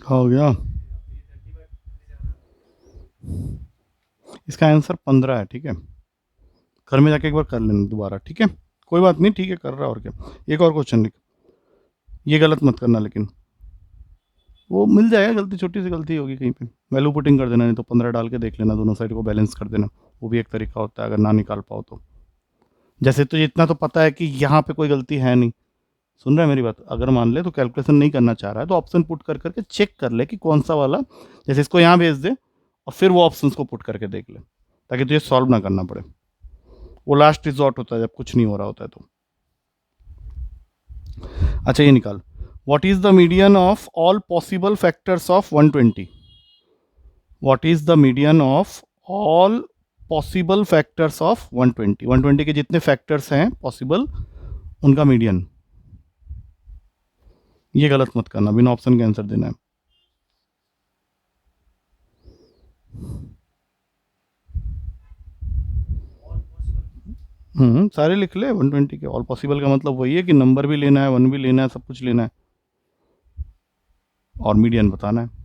क्या हो गया? इसका आंसर 15 है, ठीक है। घर में जाके एक बार कर लेना दोबारा, ठीक है। कोई बात नहीं, ठीक है, कर रहा, और क्या। एक और क्वेश्चन लिख, ये गलत मत करना लेकिन। वो मिल जाएगा, गलती छोटी सी गलती होगी कहीं पे, वैल्यू पुटिंग कर देना, नहीं तो 15 डाल के देख लेना, दोनों साइड को बैलेंस कर देना, वो भी एक तरीका होता है अगर ना निकाल पाओ तो। जैसे तो इतना तो पता है कि यहाँ पे कोई गलती है नहीं, सुन रहा है मेरी बात, अगर मान ले तो कैलकुलेशन नहीं करना चाह रहा है तो ऑप्शन पुट कर करके चेक कर ले कि कौन सा वाला, जैसे इसको यहाँ भेज दे और फिर वो ऑप्शन को पुट करके देख ले, ताकि तुझे सॉल्व ना करना पड़े। वो लास्ट रिजॉर्ट होता है जब कुछ नहीं हो रहा होता है तो। अच्छा ये निकाल, what is the median of all possible factors of 120? What is the median of all possible factors of 120? 120 के जितने फैक्टर्स हैं पॉसिबल उनका मीडियन। ये गलत मत करना, बिना ऑप्शन के आंसर देना है। सारे लिख ले 120 के। ऑल पॉसिबल का मतलब वही है कि नंबर भी लेना है, वन भी लेना है, सब कुछ लेना है और मीडियन बताना है।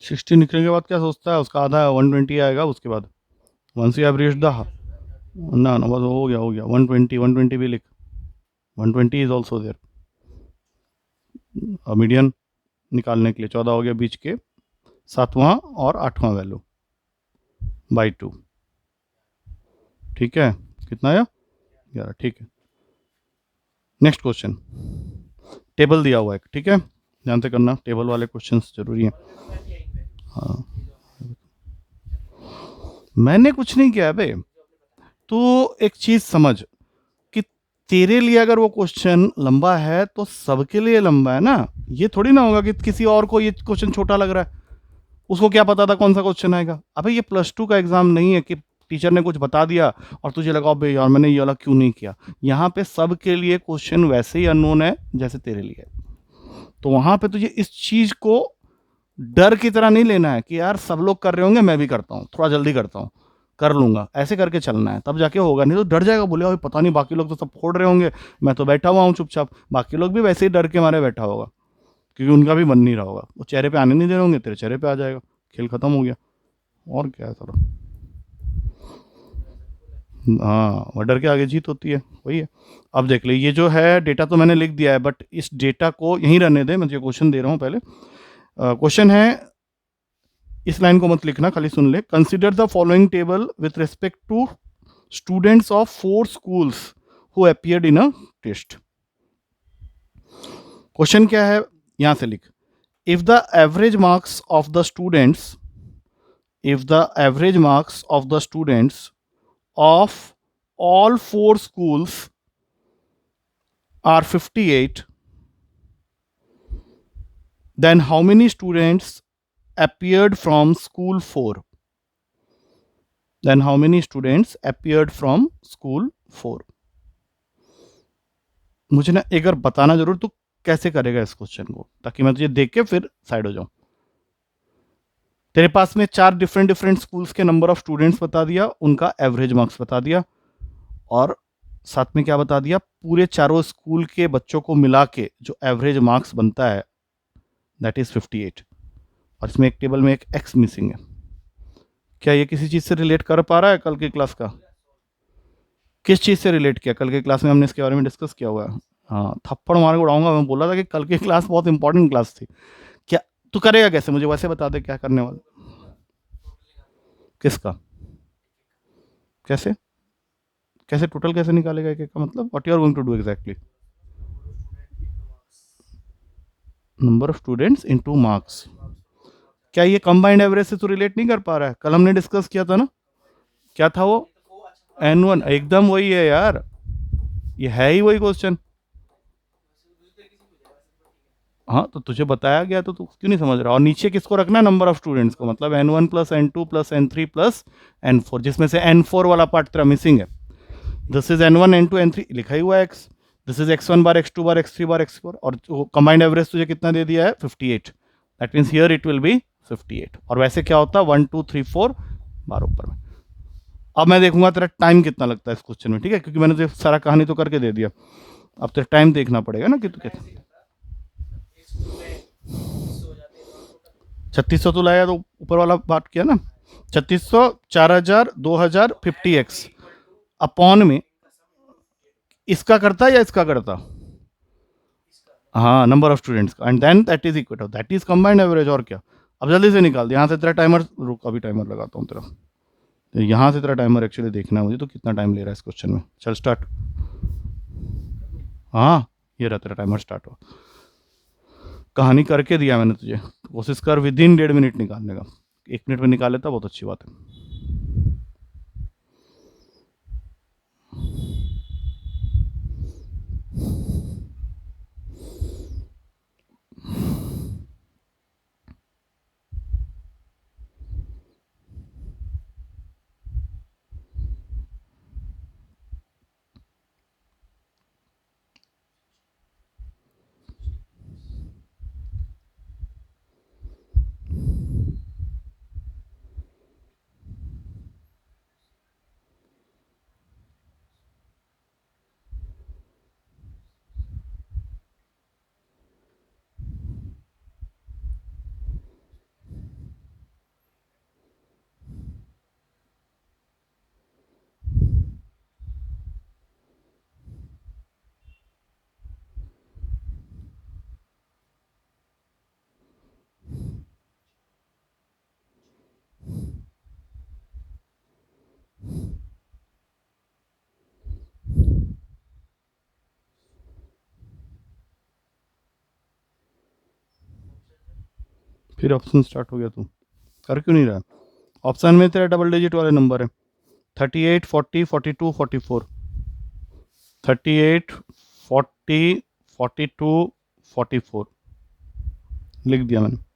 सिक्सटी निकलने के बाद क्या सोचता है, उसका आधा 120 आएगा उसके बाद। Once you have reached the, ना ना बस हो गया हो गया, 120 120 भी लिख, 120 इज ऑल्सो देयर। मीडियन निकालने के लिए 14 हो गया बीच के, सातवां और आठवां वैल्यू बाई 2, ठीक है, कितना आया 11, ठीक है। नेक्स्ट क्वेश्चन, टेबल दिया हुआ है, ठीक है, ध्यान से करना, टेबल वाले क्वेश्चंस जरूरी हैं। हाँ मैंने कुछ नहीं किया बे, तो एक चीज समझ कि तेरे लिए अगर वो क्वेश्चन लंबा है तो सबके लिए लंबा है ना, ये थोड़ी ना होगा कि किसी और को ये क्वेश्चन छोटा लग रहा है, उसको क्या पता था कौन सा क्वेश्चन आएगा। अबे ये +2 का एग्जाम नहीं है कि टीचर ने कुछ बता दिया और तुझे लगा अबे यार मैंने ये वाला क्यों नहीं किया। यहाँ पे सबके लिए क्वेश्चन वैसे ही अननोन है जैसे तेरे लिए, तो वहां पे तुझे इस चीज को डर की तरह नहीं लेना है कि यार सब लोग कर रहे होंगे मैं भी करता हूँ, थोड़ा जल्दी करता हूँ, कर लूंगा, ऐसे करके चलना है, तब जाके होगा। नहीं तो डर जाएगा, बोले अभी पता नहीं बाकी लोग तो सब फोड़ रहे होंगे, मैं तो बैठा हुआ हूँ चुपचाप, बाकी लोग भी वैसे ही डर के मारे बैठा होगा क्योंकि उनका भी मन नहीं रहा होगा, वो चेहरे पे आने नहीं दे रहे होंगे, तेरे चेहरे पे आ जाएगा, खेल खत्म हो गया। और क्या है सर, हाँ वह डर के आगे जीत होती है, वही है। अब देख ले, ये जो है डेटा तो मैंने लिख दिया है, बट इस डेटा को यहीं रहने दे, मैं तुझे क्वेश्चन दे रहा हूँ पहले। क्वेश्चन है, इस लाइन को मत लिखना, खाली सुन ले। Consider the following table with respect to students of 4 schools who appeared in a test. Question क्या है, यहां से लिख, if the average marks of the students, if the average marks of the students of all 4 schools are 58, then how many students appeared from school 4? Then how many students appeared from school 4? मुझे ना एक बार बताना जरूर तू कैसे करेगा इस question को, ताकि मैं तुझे देख के फिर साइड हो जाऊं। तेरे पास में 4 डिफरेंट स्कूल्स के नंबर ऑफ स्टूडेंट्स बता दिया, उनका एवरेज मार्क्स बता दिया, और साथ में क्या बता दिया, पूरे चारों स्कूल के बच्चों को मिला के जो एवरेज मार्क्स बनता है दैट इज 58, और इसमें एक टेबल में एक एक्स मिसिंग है। क्या ये किसी चीज से रिलेट कर पा रहा है कल की क्लास का? किस चीज से रिलेट किया? कल की क्लास में हमने इसके बारे में डिस्कस किया हुआ है। हाँ थप्पड़ मार के उड़ाऊंगा, मैं बोला था कि कल की क्लास बहुत इंपॉर्टेंट क्लास थी। क्या तू करेगा कैसे, मुझे वैसे बता दे क्या करने वाला। किसका? कैसे कैसे टोटल कैसे निकालेगा एक का मतलब, what you are going to do exactly? Number of students into marks. क्या ये कंबाइंड एवरेज से तो रिलेट नहीं कर पा रहा है? कल हमने डिस्कस किया था ना, क्या था वो, N1, एकदम वही है यार, ये है ही वही क्वेश्चन। हाँ तो तुझे बताया गया तो तू क्यों नहीं समझ रहा? और नीचे किसको रखना है, नंबर ऑफ स्टूडेंट्स को, मतलब N1 plus N2 plus N3 plus N4, जिसमें से N4 वाला पार्ट तेरा मिसिंग है। This is N1 N2 N3 लिखा ही हुआ है x, this is x1 bar x2 bar x3 bar x4, और कंबाइंड एवरेज तुझे कितना दे दिया है 58, that means here it will be 58। और वैसे क्या होता है 1 2 3 4 बार ऊपर में। अब मैं देखूंगा तेरा टाइम कितना लगता है इस क्वेश्चन में, ठीक है, क्योंकि मैंने तो सारा कहानी तो करके दे दिया, अब तेरा टाइम देखना पड़ेगा ना कि तू कितना। 3600 तो लाया, तो ऊपर वाला बात किया ना, 3600 4000 2000 50x अपॉन में इसका करता या इसका करता, हाँ नंबर ऑफ स्टूडेंट्स का, and then that is equal to that is combined average. और क्या, अब जल्दी से निकाल दे यहाँ से तेरा टाइमर, रुक अभी टाइमर लगाता हूँ तेरा, तो यहाँ से तेरा टाइमर एक्चुअली देखना है मुझे, तो कितना टाइम ले रहा है इस क्वेश्चन में। चल स्टार्ट, हाँ ये रहा तेरा टाइमर स्टार्ट हो। कहानी करके दिया मैंने तुझे, कोशिश कर विद इन 1.5 मिनट निकालने का, 1 मिनट में निकाल लेता बहुत अच्छी बात है। फिर ऑप्शन स्टार्ट हो गया, तू कर क्यों नहीं रहा। ऑप्शन में तेरा डबल डिजिट वाले नंबर है 38 40 42 44, 38 40 42 44 लिख दिया मैंने।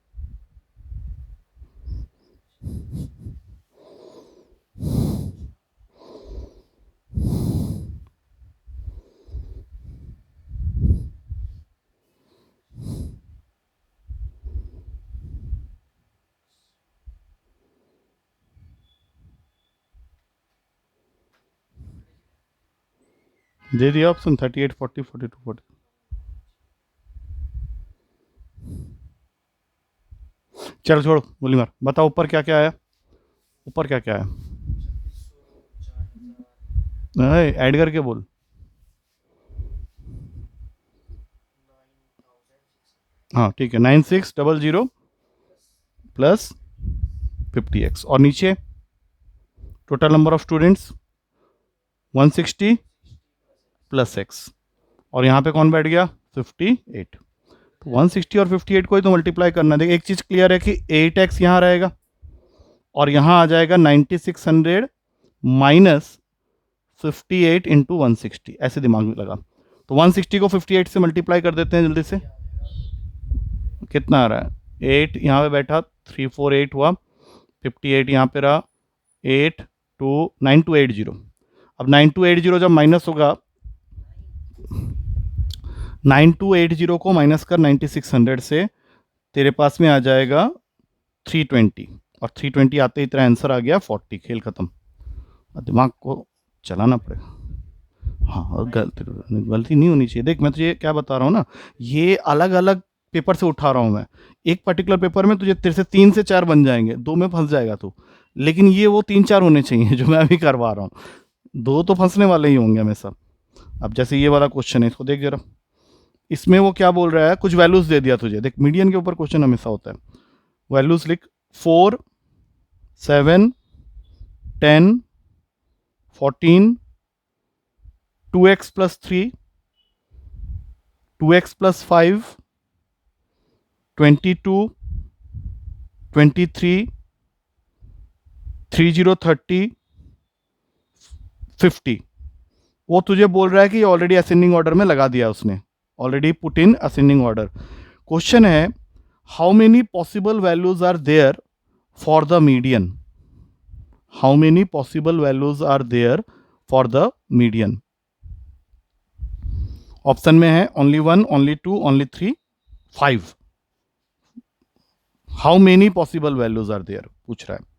दे दिया ऑप्शन 38 40 42 40। चल छोड़ गोली मार, बताओ ऊपर क्या क्या आया, ऊपर क्या क्या आया, ऐड करके बोल। हाँ ठीक है 9600 प्लस 50x, और नीचे total number of students 160 plus x, और यहाँ पे कौन बैठ गया 58। तो 160 और 58 को ही तो मल्टीप्लाई करना है। देख एक चीज़ क्लियर है कि 8x यहाँ रहेगा और यहाँ आ जाएगा 9600 माइनस 58 इंटू 160, ऐसे दिमाग में लगा। तो 160 को 58 से मल्टीप्लाई कर देते हैं जल्दी से, कितना आ रहा है 8 यहाँ पे बैठा 348 हुआ, 58 यहाँ पे रहा 8 2 9280। अब 9280 जब माइनस होगा, 9280 को माइनस कर 9600 से, तेरे पास में आ जाएगा 320, और 320 आते ही तेरा आंसर आ गया 40। खेल खत्म, दिमाग को चलाना पड़ेगा। हाँ गलती नहीं होनी चाहिए। देख मैं तुझे क्या बता रहा हूँ ना, ये अलग अलग पेपर से उठा रहा हूँ मैं, एक पर्टिकुलर पेपर में तुझे तेरे से 3 से 4 बन जाएंगे, 2 में फंस जाएगा तू, लेकिन ये वो 3 4 होने चाहिए जो मैं अभी करवा रहा हूँ, 2 तो फंसने वाले ही होंगे हमेशा। अब जैसे ये वाला क्वेश्चन है, इसको देख जरा, इसमें वो क्या बोल रहा है, कुछ वैल्यूज दे दिया तुझे। देख मीडियन के ऊपर क्वेश्चन हमेशा होता है, वैल्यूज लिख 4 7 10 14 2x प्लस 3 2x प्लस 5 22 23 30 30 50। वो तुझे बोल रहा है कि ऑलरेडी असेंडिंग ऑर्डर में लगा दिया उसने, already put in ascending order. Question है how many possible values are there for the median, how many possible values are there for the median. Option में है only 1 only 2 only 3 5। How many possible values are there पूछ रहा है।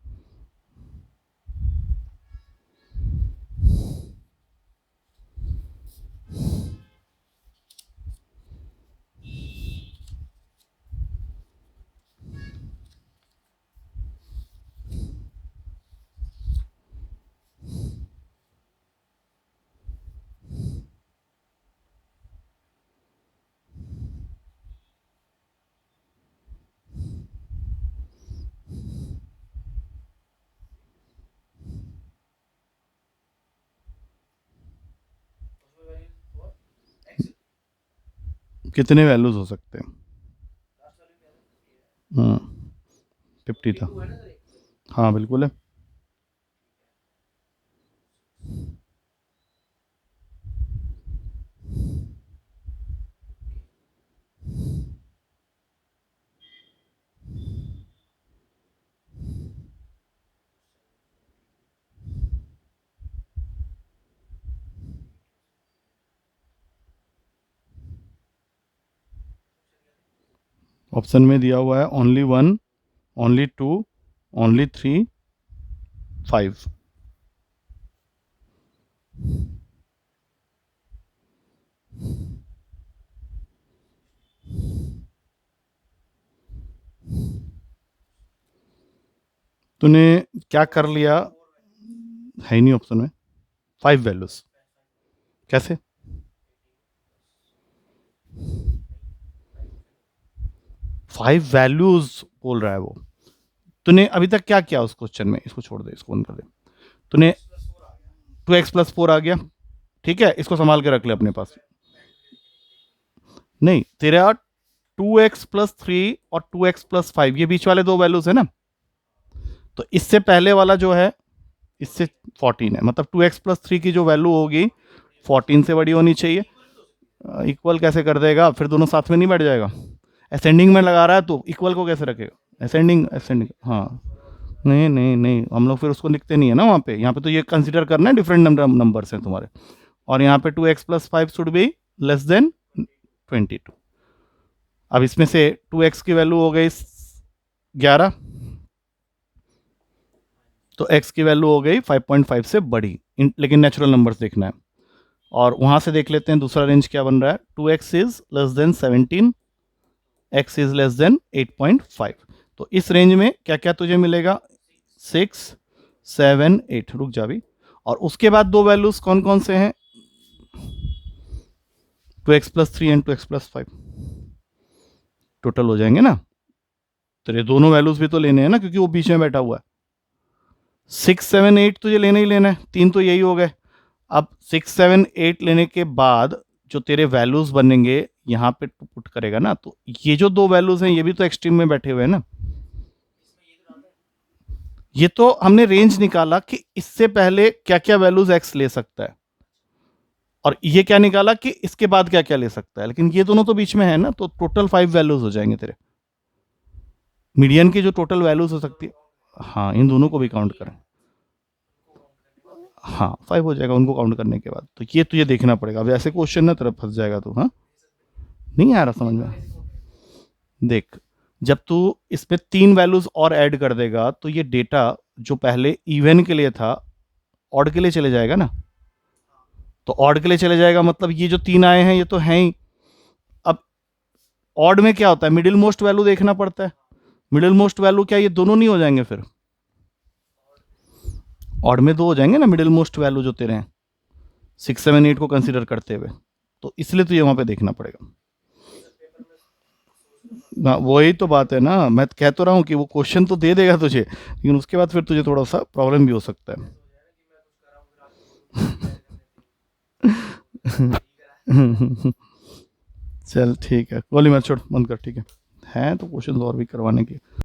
कितने values हो सकते हैं? 50 था। हाँ बिल्कुल है। ऑप्शन में दिया हुआ है ओनली 1, ओनली 2, ओनली 3, 5। तूने क्या कर लिया? है ही नहीं ऑप्शन में 5 वैल्यूज। कैसे? फाइव वैल्यूज बोल रहा है वो। तूने अभी तक क्या किया उस क्वेश्चन में? इसको छोड़ दे, इसको बंद कर दे। तूने 2x+4 आ गया, ठीक है, इसको संभाल के रख ले अपने पास। नहीं, तेरा 2x+3 और 2x+5 ये बीच वाले दो वैल्यूज है ना, तो इससे पहले वाला जो है इससे 14 है, मतलब 2x+3 की जो वैल्यू होगी 14 से बड़ी होनी चाहिए। इक्वल कैसे कर देगा? फिर दोनों साथ में नहीं बैठ जाएगा? असेंडिंग में लगा रहा है तो इक्वल को कैसे रखेगा? असेंडिंग, असेंडिंग, हाँ। नहीं नहीं नहीं, हम लोग फिर उसको लिखते नहीं है ना वहाँ पे। यहाँ पे तो ये कंसिडर करना है डिफरेंट नंबर्स हैं तुम्हारे, और यहाँ पे 2x+5 should be less than 22। अब इसमें से 2x की वैल्यू हो गई 11, तो x की वैल्यू हो गई 5.5 से बड़ी, लेकिन नेचुरल नंबर्स देखना है। और वहाँ से देख लेते हैं दूसरा रेंज क्या बन रहा है। 2x is less then 17, x is less then 8.5। तो इस रेंज में क्या क्या तुझे मिलेगा? 6, 7, 8। रुक जा भी। और उसके बाद दो वैल्यूज कौन कौन से हैं? 2x+3 एंड 2x+5 टोटल हो जाएंगे ना। तो ये दोनों वैल्यूज भी तो लेने हैं ना, क्योंकि वो बीच में बैठा हुआ है। 6, 7, 8 तुझे लेना ही लेना है, तीन तो यही हो गए। अब 6, 7, 8 लेने के बाद जो तेरे वैल्यूज बनेंगे यहाँ पे तू पुट करेगा ना, तो ये जो दो वैल्यूज हैं ये भी तो एक्सट्रीम में बैठे हुए हैं ना। ये तो हमने रेंज निकाला कि इससे पहले क्या क्या वैल्यूज x ले सकता है, और ये क्या निकाला कि इसके बाद क्या क्या ले सकता है, लेकिन ये दोनों तो बीच में है ना, तो टोटल 5 वैल्यूज हो जाएंगे तेरे। मीडियन की जो टोटल वैल्यूज हो सकती है, हाँ, इन दोनों को भी काउंट करें। हाँ 5 हो जाएगा उनको काउंट करने के बाद। तो ये तुझे देखना पड़ेगा, अब ऐसे क्वेश्चन ना तरफ फंस जाएगा तू। हाँ, नहीं आ रहा समझ में? देख, जब तू इसमें 3 वैल्यूज और ऐड कर देगा तो ये डेटा जो पहले इवन के लिए था ऑड के लिए चले जाएगा ना। तो ऑड के लिए चले जाएगा मतलब ये जो 3 आए हैं ये तो हैं ही। अब ऑड में क्या होता है? मिडिल मोस्ट वैल्यू देखना पड़ता है। मिडिल मोस्ट वैल्यू क्या ये दोनों नहीं हो जाएंगे? फिर ऑड में दो हो जाएंगे ना मिडिल मोस्ट वैल्यू जो तेरे हैं 6, 7, 8 को कंसीडर करते हुए। तो इसलिए तुझे वहां पे देखना पड़ेगा ना। वही तो बात है ना, मैं कह तो रहा हूँ कि वो क्वेश्चन तो दे देगा तुझे, लेकिन उसके बाद फिर तुझे थोड़ा सा प्रॉब्लम भी हो सकता है। चल ठीक है, गोली मत छोड़, बंद कर, ठीक है तो क्वेश्चन और भी करवाने की।